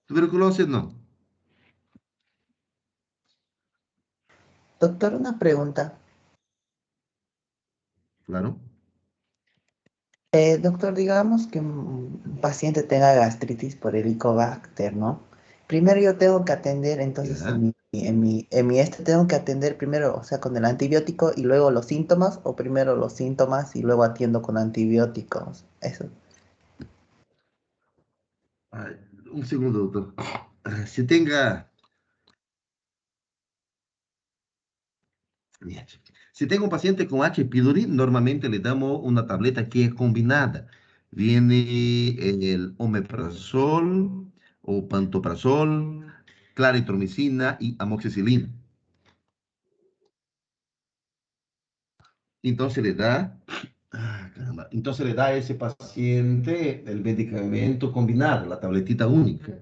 Tuberculosis no. Doctor, una pregunta. Claro. Doctor, digamos que un paciente tenga gastritis por Helicobacter, ¿no? Primero yo tengo que atender, entonces Ya. en mi tengo que atender primero, o sea, con el antibiótico y luego los síntomas, o primero los síntomas y luego atiendo con antibióticos. Eso. Ay, un segundo, doctor. Si tenga... Bien. Si tengo un paciente con H. pylori, normalmente le damos una tableta que es combinada. Viene el omeprazol o pantoprazol, claritromicina y amoxicilina. Entonces le da, caramba. Entonces le da a ese paciente el medicamento combinado, la tabletita única,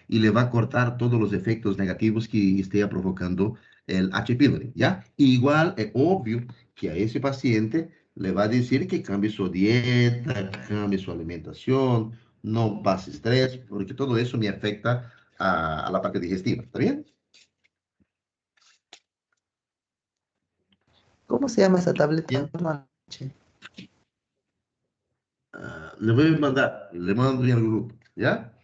y le va a cortar todos los efectos negativos que esté provocando el H. pylori, ¿ya? Igual es obvio que a ese paciente le va a decir que cambie su dieta, cambie su alimentación, no pase estrés, porque todo eso me afecta a la parte digestiva, ¿está bien? ¿Cómo se llama esa tableta? Bien. Le voy a mandar, le mando en el grupo, ¿ya?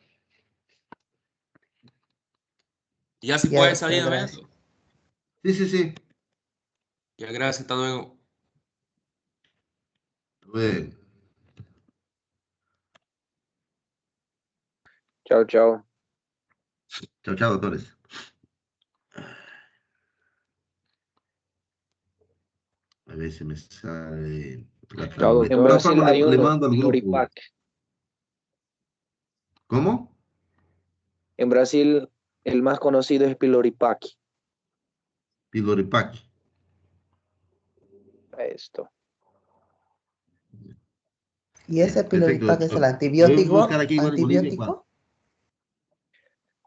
Ya se Ya, puede doctor, salir de gracias. evento. Sí, sí, sí. Ya, gracias. Hasta luego. Bueno. Chao, chao. Chao, chao, doctores. A ver si me sale la Chao, tableta. doctor. De todas formas, le mando al grupo. Pyloripac. ¿Cómo? En Brasil, el más conocido es Pyloripac. Pyloripac. Esto. ¿Y ese Perfecto, Pyloripac es el doctor. Voy a antibiótico? buscar aquí igual en Bolivia, ¿cuál?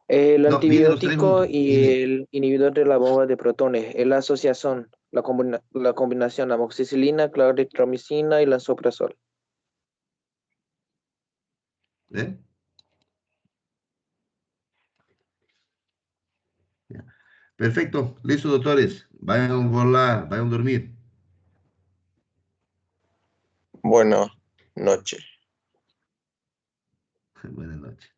El No, vienen los tres antibiótico juntos. y Vienen. el inhibidor de la bomba de protones. Es la asociación, la combinación, amoxicilina, claritromicina y lansoprazol. ¿Eh? Ya. Perfecto. Listo, doctores. Vayan a volar, vayan a dormir. Buenas noches. Buenas noches.